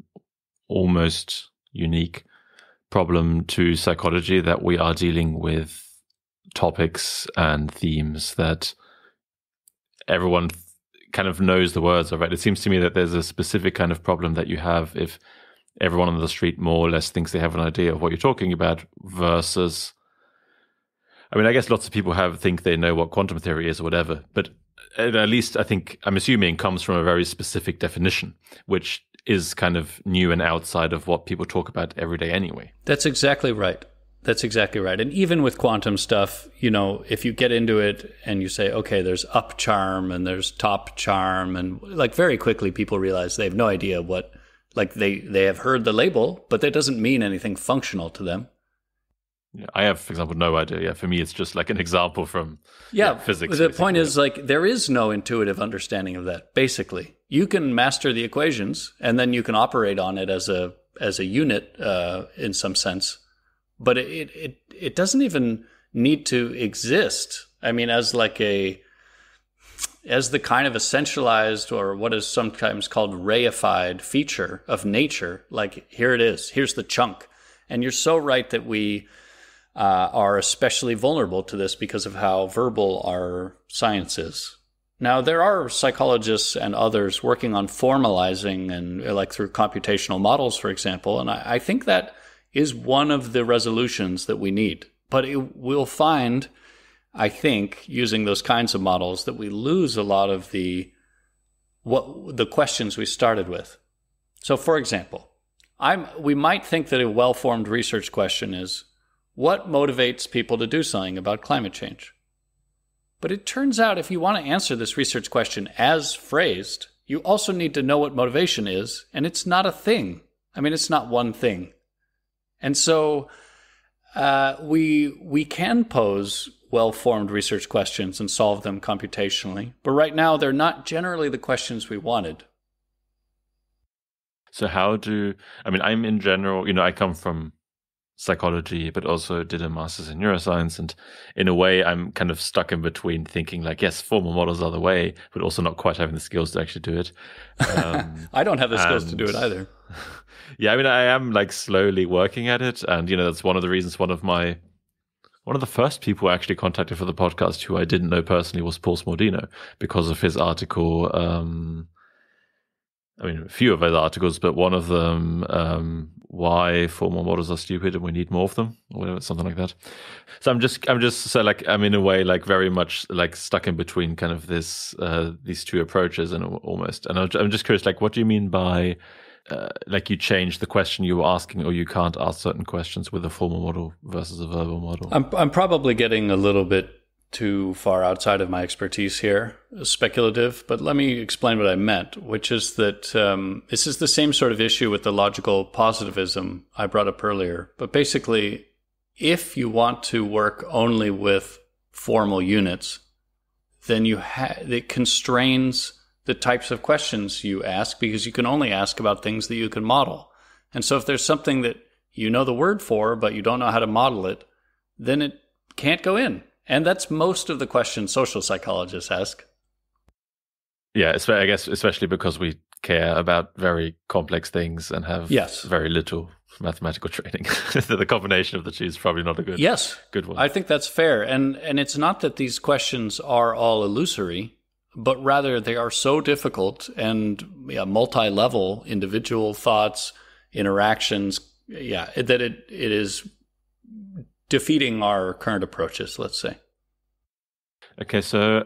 almost unique problem to psychology, that we are dealing with topics and themes that everyone kind of knows the words of, right? It seems to me that there's a specific kind of problem that you have if everyone on the street more or less thinks they have an idea of what you're talking about versus, I guess lots of people think they know what quantum theory is or whatever, but at least I'm assuming comes from a very specific definition, which is kind of new and outside of what people talk about every day anyway. That's exactly right. And even with quantum stuff, if you get into it and you say, okay, there's up charm and there's top charm, and like very quickly people realize they have no idea what, like they have heard the label, but that doesn't mean anything functional to them. Yeah, I have, for example, no idea. Yeah, for me, it's just like an example from physics. The point is, like, there is no intuitive understanding of that. Basically, you can master the equations, and then you can operate on it as a unit in some sense. But it doesn't even need to exist. I mean, as like as the kind of essentialized, or what is sometimes called reified feature of nature. Like, here it is, here's the chunk. And you're so right that we are especially vulnerable to this because of how verbal our science is. Now, there are psychologists and others working on formalizing, and like through computational models, for example, and I think that is one of the resolutions that we need. But we'll find, I think, using those kinds of models, that we lose a lot of the questions we started with. So, for example, we might think that a well-formed research question is, what motivates people to do something about climate change? But it turns out if you want to answer this research question as phrased, you also need to know what motivation is, and it's not a thing. I mean, it's not one thing. And so we can pose well-formed research questions and solve them computationally, but right now they're not generally the questions we wanted. So I'm in general, I come from psychology, but also did a master's in neuroscience. And in a way, I'm kind of stuck in between thinking like, yes, formal models are the way, but also not quite having the skills to actually do it. I don't have the skills to do it either. Yeah, I am like slowly working at it. And, that's one of the reasons one of the first people I actually contacted for the podcast who I didn't know personally was Paul Smordino, because of his article. A few of his articles, but one of them, why formal models are stupid and we need more of them, or whatever, something like that. So I'm in a way like very much like stuck in between kind of these two approaches, and almost. And I'm just curious, like, what do you mean by like you change the question you were asking, or you can't ask certain questions with a formal model versus a verbal model? I'm probably getting a little bit too far outside of my expertise here, speculative, but let me explain what I meant, which is that this is the same sort of issue with the logical positivism I brought up earlier. But basically, if you want to work only with formal units, then it constrains the types of questions you ask, because you can only ask about things that you can model. And so if there's something that you know the word for, but you don't know how to model it, then it can't go in. And that's most of the questions social psychologists ask. Yeah, I guess especially because we care about very complex things and have very little mathematical training. The combination of the two is probably not a good one. I think that's fair. And it's not that these questions are all illusory, but rather they are so difficult and multi-level individual thoughts, interactions, that it is defeating our current approaches, let's say. Okay, so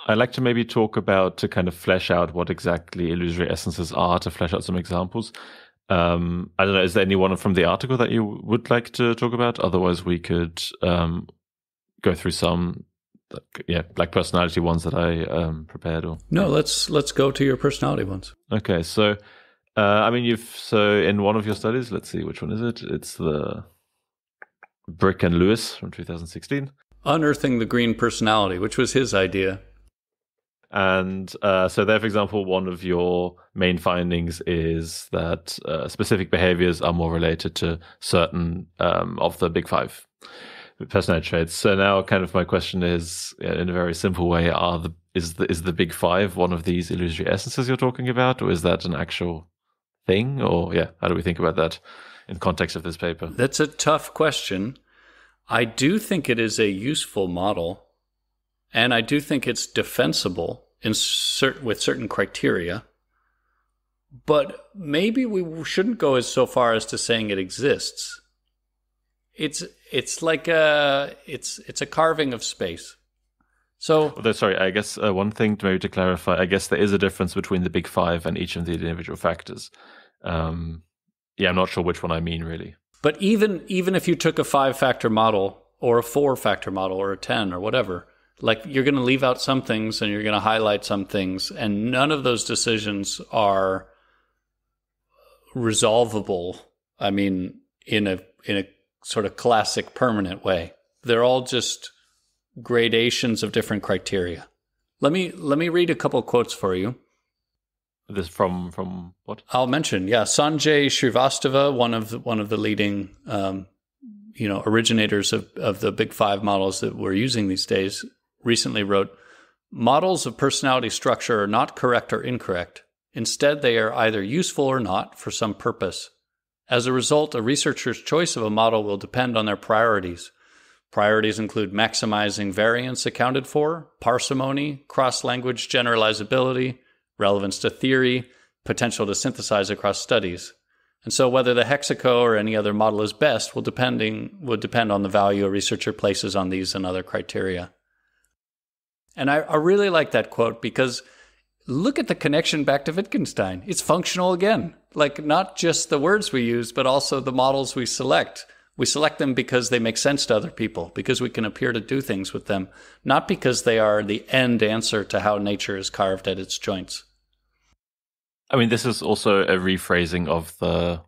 I'd like to maybe talk about, to kind of flesh out what exactly illusory essences are, to flesh out some examples. I don't know, is there anyone from the article that you would like to talk about? Otherwise, we could go through some, like personality ones that I prepared. No, let's go to your personality ones. Okay, so in one of your studies, let's see, which one is it? It's the Brick and Lewis from 2016. Unearthing the Green Personality, which was his idea. And so there, for example, one of your main findings is that specific behaviors are more related to certain of the big five personality traits. So now kind of my question is, in a very simple way, is the big five one of these illusory essences you're talking about, or is that an actual thing? Or how do we think about that in context of this paper? That's a tough question. I do think it is a useful model, and I do think it's defensible with certain criteria. But maybe we shouldn't go so far as to saying it exists. It's like it's a carving of space. So, sorry, I guess one thing to clarify, I guess there is a difference between the big five and each of the individual factors. I'm not sure which one I mean, really. But even if you took a 5-factor model or a 4-factor model or a 10 or whatever, like, you're going to leave out some things and you're going to highlight some things, and none of those decisions are resolvable. I mean, in a sort of classic permanent way. They're all just gradations of different criteria. Let me read a couple quotes for you. This from what? I'll mention, Sanjay Srivastava, one of the leading originators of the big five models that we're using these days, recently wrote, Models of personality structure are not correct or incorrect. Instead, they are either useful or not for some purpose. As a result, a researcher's choice of a model will depend on their priorities. Priorities include maximizing variance accounted for, parsimony, cross-language generalizability, relevance to theory, potential to synthesize across studies. And so whether the Hexaco or any other model is best will depend on the value a researcher places on these and other criteria. And I really like that quote because look at the connection back to Wittgenstein. It's functional again. Like not just the words we use, but also the models we select. We select them because they make sense to other people, because we can appear to do things with them, not because they are the end answer to how nature is carved at its joints. I mean, this is also a rephrasing of the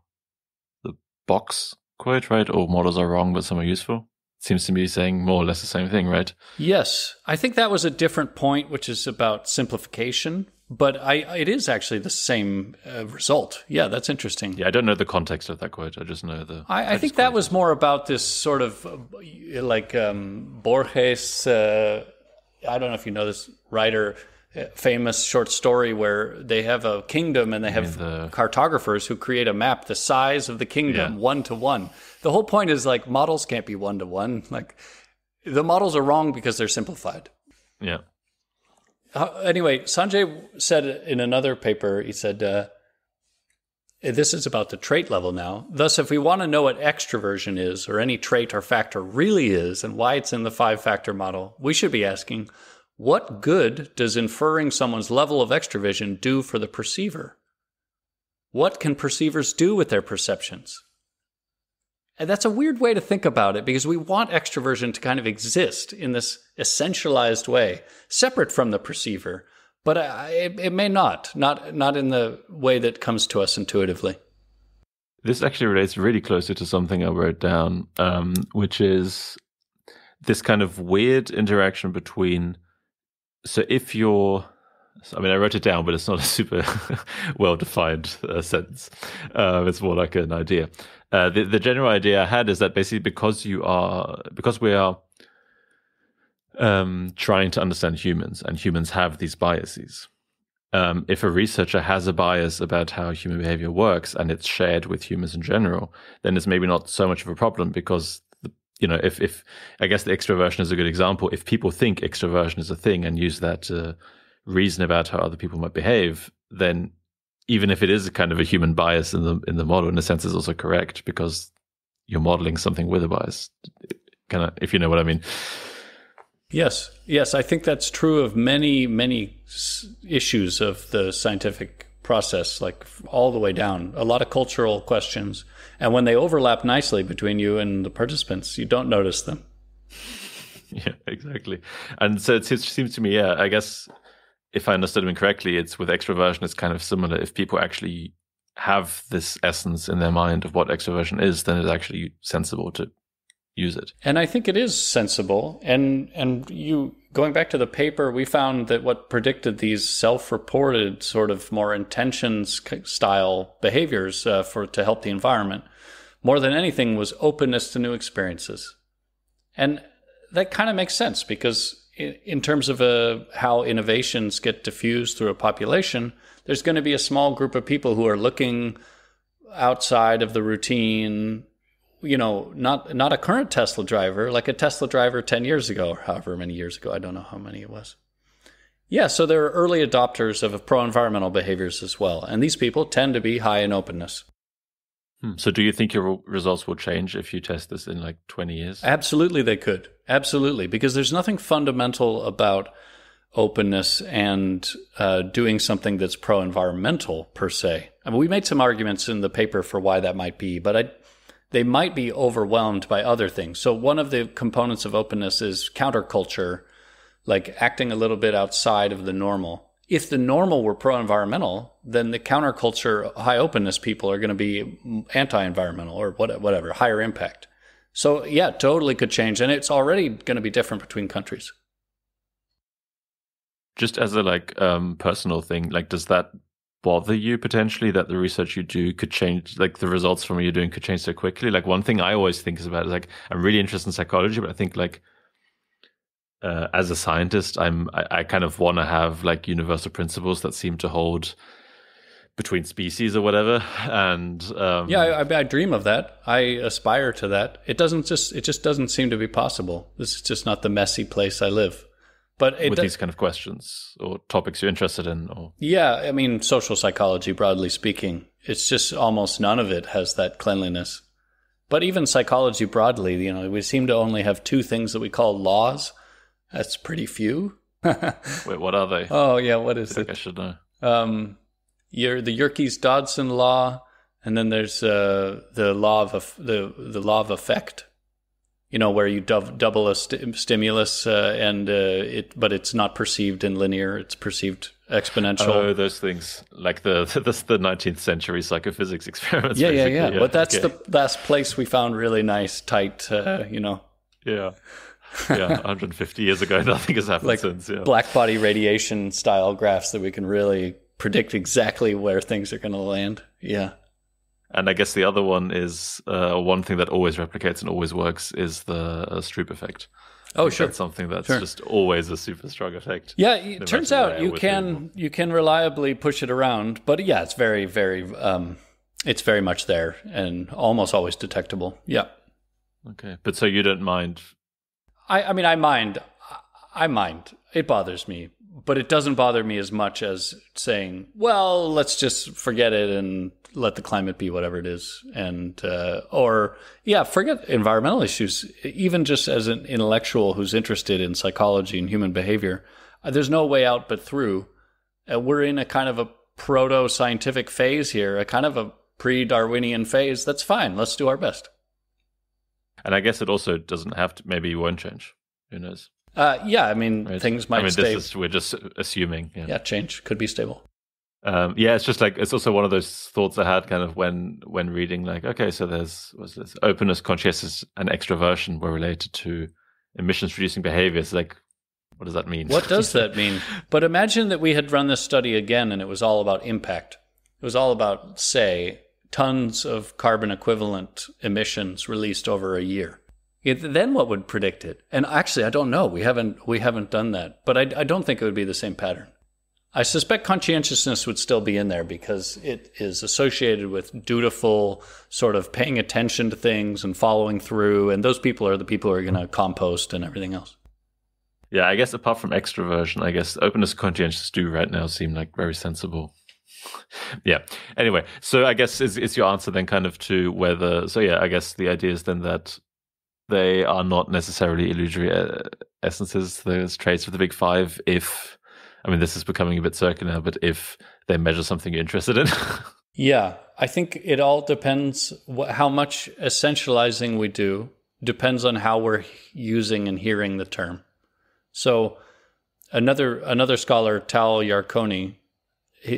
box quote, right? All models are wrong, but some are useful. Seems to be saying more or less the same thing, right? Yes. I think that was a different point, which is about simplification. But it is actually the same result. Yeah, that's interesting. Yeah, I don't know the context of that quote. I just know the... I think that was more about this sort of like Borges, I don't know if you know this writer, famous short story where they have a kingdom and they have cartographers who create a map the size of the kingdom, 1-to-1. The whole point is like models can't be 1-to-1. Like the models are wrong because they're simplified. Yeah. Anyway, Sanjay said in another paper, he said, this is about the trait level now. Thus, if we want to know what extroversion is, or any trait or factor really is, and why it's in the 5-factor model, we should be asking, what good does inferring someone's level of extroversion do for the perceiver? What can perceivers do with their perceptions? And that's a weird way to think about it because we want extroversion to kind of exist in this essentialized way, separate from the perceiver, but it may not in the way that comes to us intuitively. This actually relates really closely to something I wrote down, which is this kind of weird interaction between, so if you're, I mean, I wrote it down, but it's not a super well-defined sentence. It's more like an idea. The general idea I had is that basically because we are trying to understand humans, and humans have these biases. If a researcher has a bias about how human behavior works and it's shared with humans in general, then it's maybe not so much of a problem because, if I guess the extroversion is a good example. If people think extroversion is a thing and use that to reason about how other people might behave, then even if it is a kind of a human bias in the model, in a sense, is also correct because you're modeling something with a bias. Kind of, if you know what I mean. Yes, I think that's true of many, many issues of the scientific process, like all the way down. A lot of cultural questions, and when they overlap nicely between you and the participants, you don't notice them. Yeah, exactly. And so it seems to me, I guess, if I understood him correctly, it's with extroversion, it's kind of similar. If people actually have this essence in their mind of what extroversion is, then it's actually sensible to use it. And I think it is sensible. And you, going back to the paper, we found that what predicted these self-reported sort of more intentions style behaviors to help the environment, more than anything, was openness to new experiences. And that kind of makes sense because in terms of how innovations get diffused through a population, there's going to be a small group of people who are looking outside of the routine, not a current Tesla driver, like a Tesla driver 10 years ago, or however many years ago. I don't know how many it was. Yeah, so there are early adopters of pro-environmental behaviors as well. And these people tend to be high in openness. So do you think your results will change if you test this in like 20 years? Absolutely, they could. Absolutely, because there's nothing fundamental about openness and doing something that's pro-environmental per se. I mean, we made some arguments in the paper for why that might be, but they might be overwhelmed by other things. So one of the components of openness is counterculture, like acting a little bit outside of the normal. If the normal were pro-environmental, then the counterculture, high openness people are going to be anti-environmental or whatever, higher impact. So yeah, totally could change. And it's already going to be different between countries. Just as a personal thing, does that bother you potentially that the research you do could change, the results from what you're doing could change so quickly? One thing I always think is about is I'm really interested in psychology, but I think as a scientist, I kind of want to have like universal principles that seem to hold between species or whatever. And I dream of that. I aspire to that. It just doesn't seem to be possible. This is just not the messy place I live. But with these kind of questions or topics you're interested in, or I mean, social psychology, broadly speaking, it's just almost none of it has that cleanliness. But even psychology broadly, we seem to only have two things that we call laws. That's pretty few. Wait, what are they? Oh yeah, what is I it? think I should know. The Yerkes-Dodson law, and then there's the law of the law of effect. Where you double a stimulus, but it's not perceived in linear; it's perceived exponential. Oh, those things, like the 19th century psychophysics experiments. Yeah. But that's the last place we found really nice, tight. Yeah. 150 years ago, nothing has happened since. Yeah. Black body radiation style graphs that we can really predict exactly where things are going to land. Yeah. And I guess the other one is one thing that always replicates and always works is the Stroop effect. Oh, sure. That's something that's just always a super strong effect. Yeah, it turns out you can reliably push it around, but yeah, it's very, very, it's very much there and almost always detectable. Yeah. Okay, but so you don't mind? I mean, I mind. It bothers me, but it doesn't bother me as much as saying, well, let's just forget it and let the climate be whatever it is. And, forget environmental issues. Even just as an intellectual who's interested in psychology and human behavior, there's no way out but through. We're in a kind of a proto-scientific phase here, a kind of a pre-Darwinian phase. That's fine. Let's do our best. And I guess it also doesn't have to, maybe it won't change. Who knows? Things might stay. We're just assuming. Yeah, change could be stable. It's just like, it's also one of those thoughts I had kind of when reading, like, okay, so there's openness, conscientiousness, and extroversion were related to emissions reducing behaviors. Like, what does that mean? What does that mean? But imagine that we had run this study again and it was all about impact. It was all about, say, tons of carbon equivalent emissions released over a year. Then what would predict it? And actually, I don't know. We haven't done that. But I don't think it would be the same pattern. I suspect conscientiousness would still be in there because it is associated with dutiful sort of paying attention to things and following through. And those people are the people who are going to compost and everything else. Yeah, I guess apart from extroversion, I guess openness and conscientiousness do right now seem like very sensible. Yeah. Anyway, so I guess is your answer then kind of to whether... So yeah, I guess the idea is then that they are not necessarily illusory essences, those traits of the big five, if... I mean, this is becoming a bit circular, but if they measure something you're interested in. Yeah, I think it all depends how much essentializing we do, depends on how we're using and hearing the term. So another scholar, Tal Yarkoni,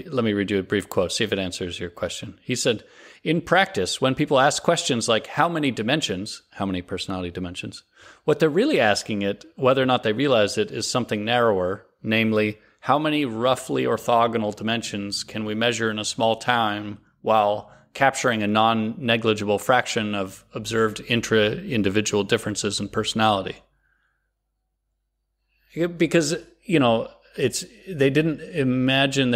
let me read you a brief quote, see if it answers your question. He said, in practice, when people ask questions like how many personality dimensions, what they're really asking it, whether or not they realize it, is something narrower, namely, how many roughly orthogonal dimensions can we measure in a small time while capturing a non-negligible fraction of observed intra-individual differences in personality? Because, they didn't imagine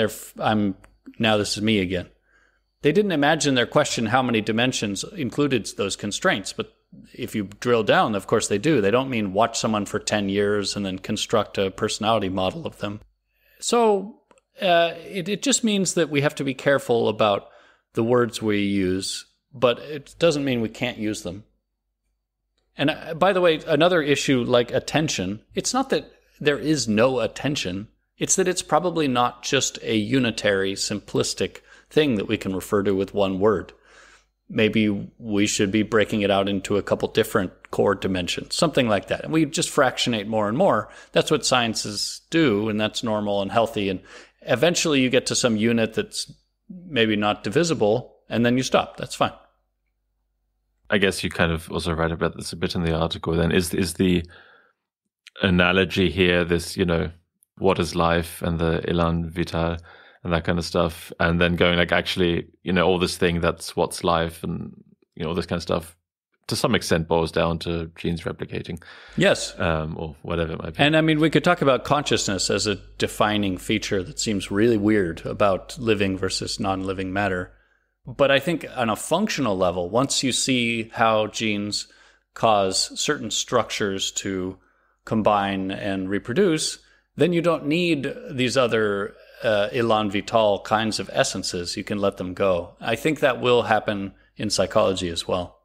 now this is me again. They didn't imagine their question how many dimensions included those constraints, but if you drill down, of course they do. They don't mean watch someone for 10 years and then construct a personality model of them. So it just means that we have to be careful about the words we use, but it doesn't mean we can't use them. And by the way, another issue like attention, it's not that there is no attention. It's that it's probably not just a unitary, simplistic thing that we can refer to with one word. Maybe we should be breaking it out into a couple different core dimensions, something like that. And we just fractionate more and more. That's what sciences do, and that's normal and healthy. And eventually you get to some unit that's maybe not divisible, and then you stop. That's fine. I guess you kind of also write about this a bit in the article then. Is the analogy here this, what is life and the élan vital and that kind of stuff, and then going like, actually, all this thing that's what's life and, all this kind of stuff to some extent boils down to genes replicating. Yes. Or whatever it might be. And I mean, we could talk about consciousness as a defining feature that seems really weird about living versus non-living matter. But I think on a functional level, once you see how genes cause certain structures to combine and reproduce, then you don't need these other élan vital kinds of essences. You can let them go. I think that will happen in psychology as well.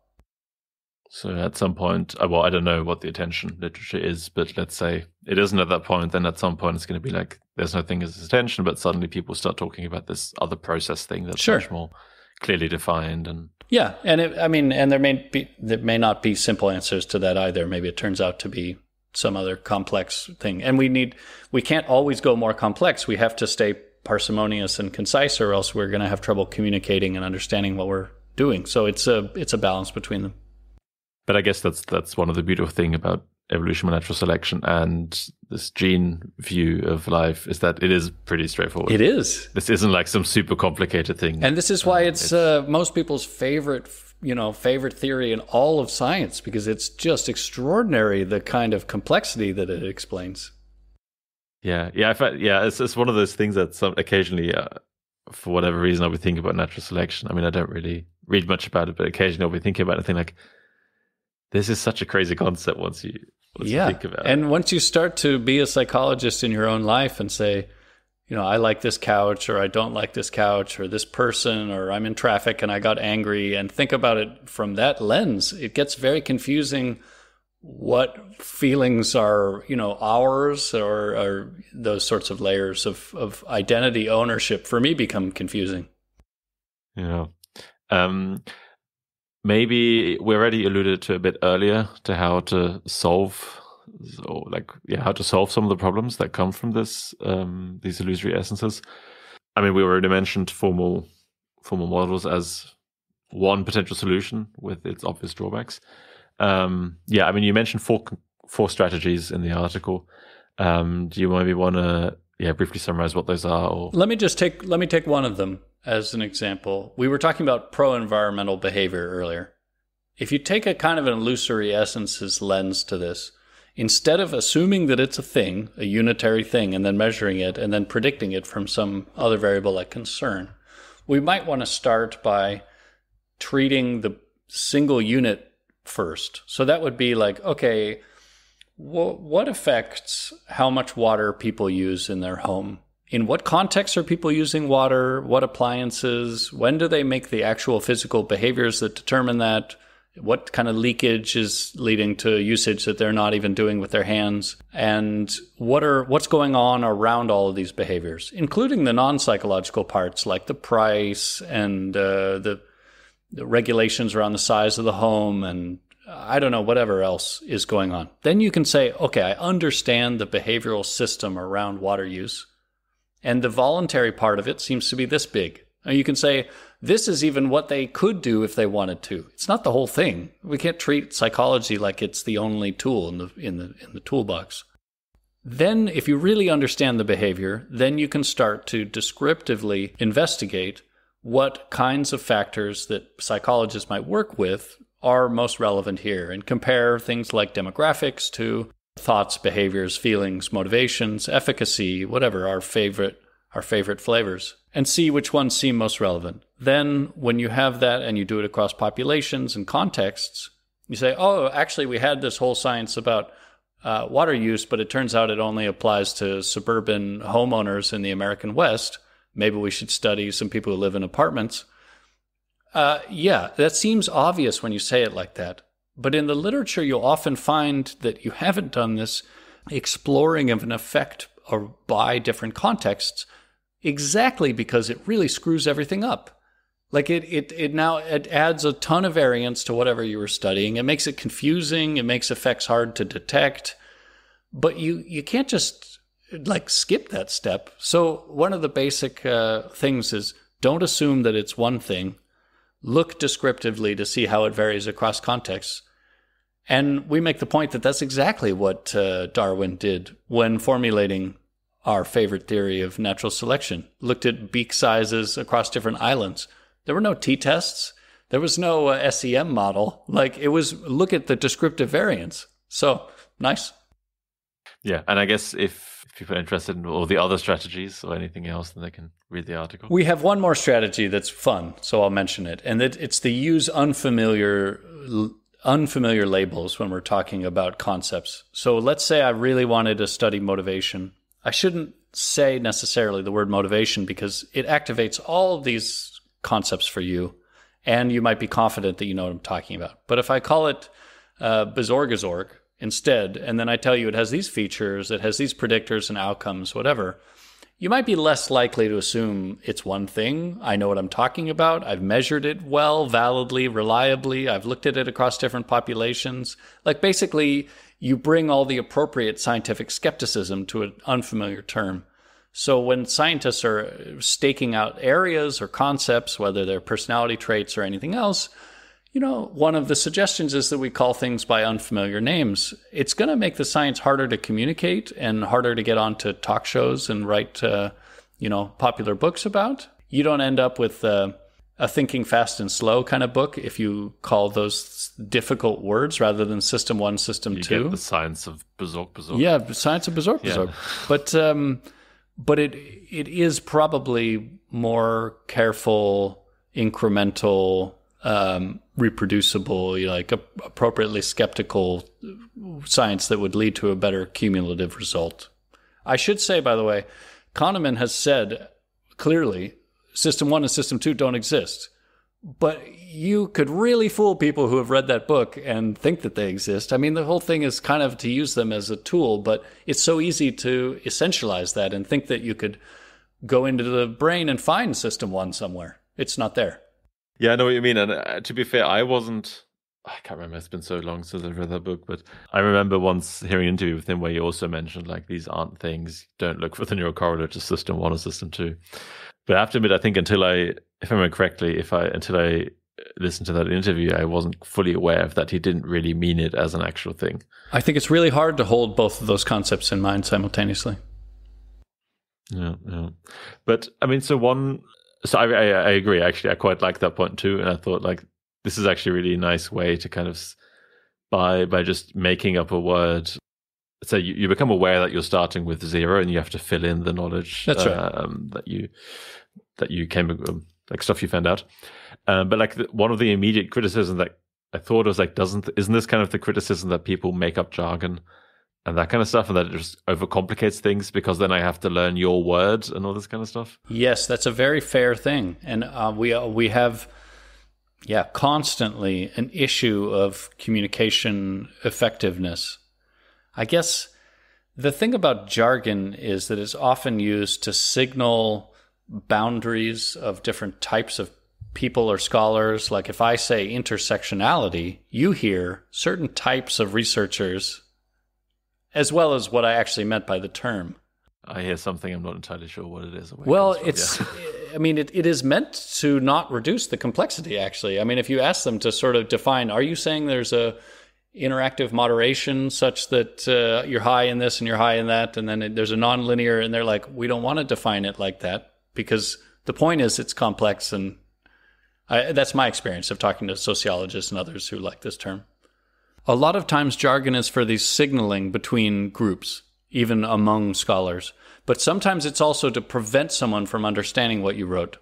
So at some point, well, I don't know what the attention literature is, but let's say it isn't at that point, then at some point it's going to be like, there's no thing as attention, but suddenly people start talking about this other process thing that's much more clearly defined. And yeah, and and there may not be simple answers to that either. Maybe it turns out to be some other complex thing. And we can't always go more complex. We have to stay parsimonious and concise, or else we're going to have trouble communicating and understanding what we're doing. So it's a balance between them. But I guess that's one of the beautiful things about evolution and natural selection and this gene view of life, is that it is pretty straightforward. It is. This isn't like some super complicated thing. And this is why it's most people's favorite theory in all of science, because it's just extraordinary, the kind of complexity that it explains. Yeah. It's one of those things that occasionally, for whatever reason, I'll be thinking about natural selection. I mean, I don't really read much about it, but occasionally I'll be thinking about it and think like, this is such a crazy concept once you think about it. And once you start to be a psychologist in your own life and say, I like this couch, or I don't like this couch, or this person, or I'm in traffic and I got angry, and think about it from that lens, it gets very confusing what feelings are, ours, or those sorts of layers of identity ownership for me become confusing. Yeah. Maybe we already alluded to a bit earlier to how to solve some of the problems that come from these illusory essences. I mean, we already mentioned formal models as one potential solution with its obvious drawbacks. You mentioned four strategies in the article. Do you maybe want to briefly summarize what those are? Or let me take one of them as an example. We were talking about pro-environmental behavior earlier. If you take a kind of an illusory essences lens to this, instead of assuming that it's a thing, a unitary thing, and then measuring it and then predicting it from some other variable like concern, we might want to start by treating the single unit first. So that would be like, okay, what affects how much water people use in their home? In what context are people using water? What appliances? When do they make the actual physical behaviors that determine that? What kind of leakage is leading to usage that they're not even doing with their hands? And what's going on around all of these behaviors, including the non-psychological parts like the price and the regulations around the size of the home and I don't know, whatever else is going on. Then you can say, okay, I understand the behavioral system around water use. And the voluntary part of it seems to be this big. You can say, this is even what they could do if they wanted to. It's not the whole thing. We can't treat psychology like it's the only tool in the toolbox. Then, if you really understand the behavior, then you can start to descriptively investigate what kinds of factors that psychologists might work with are most relevant here, and compare things like demographics to thoughts, behaviors, feelings, motivations, efficacy, whatever, our favorite flavors, and see which ones seem most relevant. Then when you have that and you do it across populations and contexts, you say, oh, actually we had this whole science about water use, but it turns out it only applies to suburban homeowners in the American West. Maybe we should study some people who live in apartments. That seems obvious when you say it like that. But in the literature, you'll often find that you haven't done this exploring of an effect or by different contexts, exactly because it really screws everything up. Like it adds a ton of variance to whatever you were studying. It makes it confusing. It makes effects hard to detect. But you can't just like skip that step. So one of the basic things is don't assume that it's one thing. Look descriptively to see how it varies across contexts. And we make the point that that's exactly what Darwin did when formulating our favorite theory of natural selection. Looked at beak sizes across different islands. There were no t-tests. There was no SEM model. Like, it was, look at the descriptive variance. So, nice. Yeah, and I guess if people are interested in all the other strategies or anything else, then they can read the article. We have one more strategy that's fun, so I'll mention it. And it's to use unfamiliar labels when we're talking about concepts. So let's say I really wanted to study motivation. I shouldn't say necessarily the word motivation because it activates all of these concepts for you, and you might be confident that you know what I'm talking about. But if I call it Besorgsorg instead, and then I tell you it has these features, it has these predictors and outcomes, whatever, you might be less likely to assume it's one thing. I know what I'm talking about. I've measured it well, validly, reliably. I've looked at it across different populations. Like, basically, you bring all the appropriate scientific skepticism to an unfamiliar term. So when scientists are staking out areas or concepts, whether they're personality traits or anything else, one of the suggestions is that we call things by unfamiliar names. It's going to make the science harder to communicate and harder to get onto talk shows and write, popular books about. You don't end up with a thinking fast and slow kind of book if you call those difficult words rather than system 1, system 2. You get the science of Besorg. Yeah, the science of Besorg. Yeah. But it is probably more careful, incremental, reproducible, appropriately skeptical science that would lead to a better cumulative result. I should say, by the way, Kahneman has said clearly, System 1 and System 2 don't exist. But you could really fool people who have read that book and think that they exist. I mean, the whole thing is kind of to use them as a tool, but it's so easy to essentialize that and think that you could go into the brain and find System 1 somewhere. It's not there. Yeah, I know what you mean. And to be fair, I can't remember, it's been so long since I've read that book, but I remember once hearing an interview with him where he also mentioned, like, these aren't things, don't look for the neurocorrelate to System 1 or System 2. But I have to admit, I think until I listened to that interview, I wasn't fully aware of that he didn't really mean it as an actual thing. I think it's really hard to hold both of those concepts in mind simultaneously. Yeah. But I mean, So I agree. Actually, I quite like that point too, and I thought, like, this is actually a really nice way to kind of by just making up a word. So you become aware that you're starting with 0, and you have to fill in the knowledge. That's right. that you came, like, stuff you found out. But like one of the immediate criticisms that I thought was, like, isn't this kind of the criticism that people make up jargon and that kind of stuff, and that it just overcomplicates things because then I have to learn your words and all this kind of stuff? Yes, that's a very fair thing. And we have, constantly an issue of communication effectiveness. I guess the thing about jargon is that it's often used to signal boundaries of different types of people or scholars. Like, if I say intersectionality, you hear certain types of researchers as well as what I actually meant by the term. I hear something, I'm not entirely sure what it is. Well, it is meant to not reduce the complexity, actually. I mean, if you ask them to sort of define, are you saying there's a interactive moderation such that you're high in this and you're high in that, and then there's a nonlinear, and they're like, we don't want to define it like that because the point is it's complex. And that's my experience of talking to sociologists and others who like this term. A lot of times jargon is for the signaling between groups, even among scholars. But sometimes it's also to prevent someone from understanding what you wrote.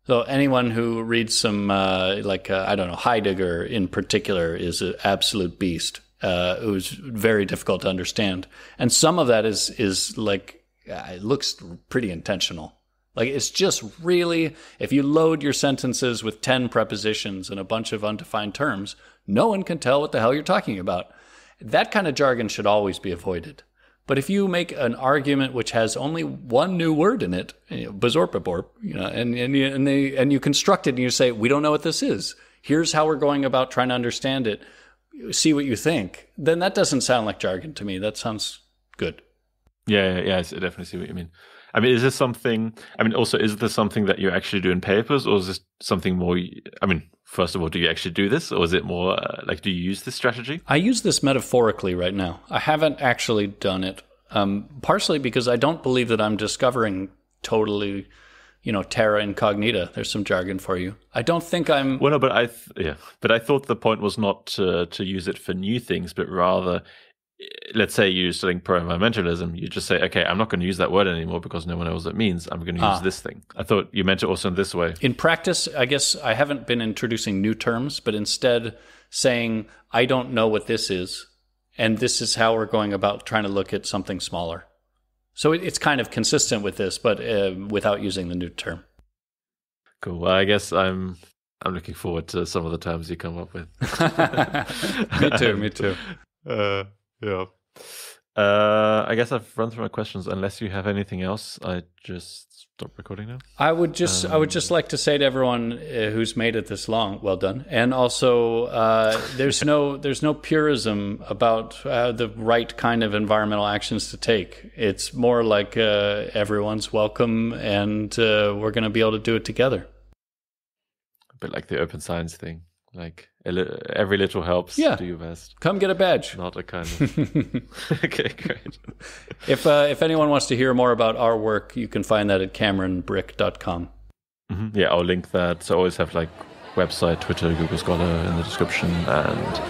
So anyone who reads some, Heidegger in particular is an absolute beast, who's very difficult to understand. And some of that is like, it looks pretty intentional. Like, it's just really, if you load your sentences with 10 prepositions and a bunch of undefined terms, no one can tell what the hell you're talking about. That kind of jargon should always be avoided. But if you make an argument which has only one new word in it, bezorpaborp, and you construct it and you say, we don't know what this is. Here's how we're going about trying to understand it. See what you think. Then that doesn't sound like jargon to me. That sounds good. Yeah, I definitely see what you mean. I mean, is this something that you actually do in papers, or is this something more, I mean, first of all, do you actually do this, or is it more do you use this strategy? I use this metaphorically right now. I haven't actually done it, partially because I don't believe that I'm discovering totally, terra incognita. There's some jargon for you. I don't think I'm... Well, no, but I thought the point was not to use it for new things, but rather, let's say you're studying pro-environmentalism, you just say, okay, I'm not going to use that word anymore because no one knows what it means. I'm going to use this thing. I thought you meant it also in this way. In practice, I guess I haven't been introducing new terms, but instead saying, I don't know what this is, and this is how we're going about trying to look at something smaller. So it's kind of consistent with this, but without using the new term. Cool. Well, I guess I'm looking forward to some of the terms you come up with. Me too. Yeah. I guess I've run through my questions. Unless you have anything else, I just stop recording now. I would just like to say to everyone who's made it this long, well done. And also, there's no purism about the right kind of environmental actions to take. It's more like everyone's welcome, and we're going to be able to do it together. A bit like the open science thing. Like every little helps. Yeah. Do your best. Come get a badge. Not a kind of... Okay, great. If anyone wants to hear more about our work, you can find that at cameronbrick.com. Mm-hmm. Yeah, I'll link that. So I always have like website, Twitter, Google Scholar in the description, and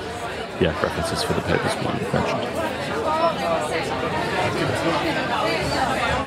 references for the papers we mentioned.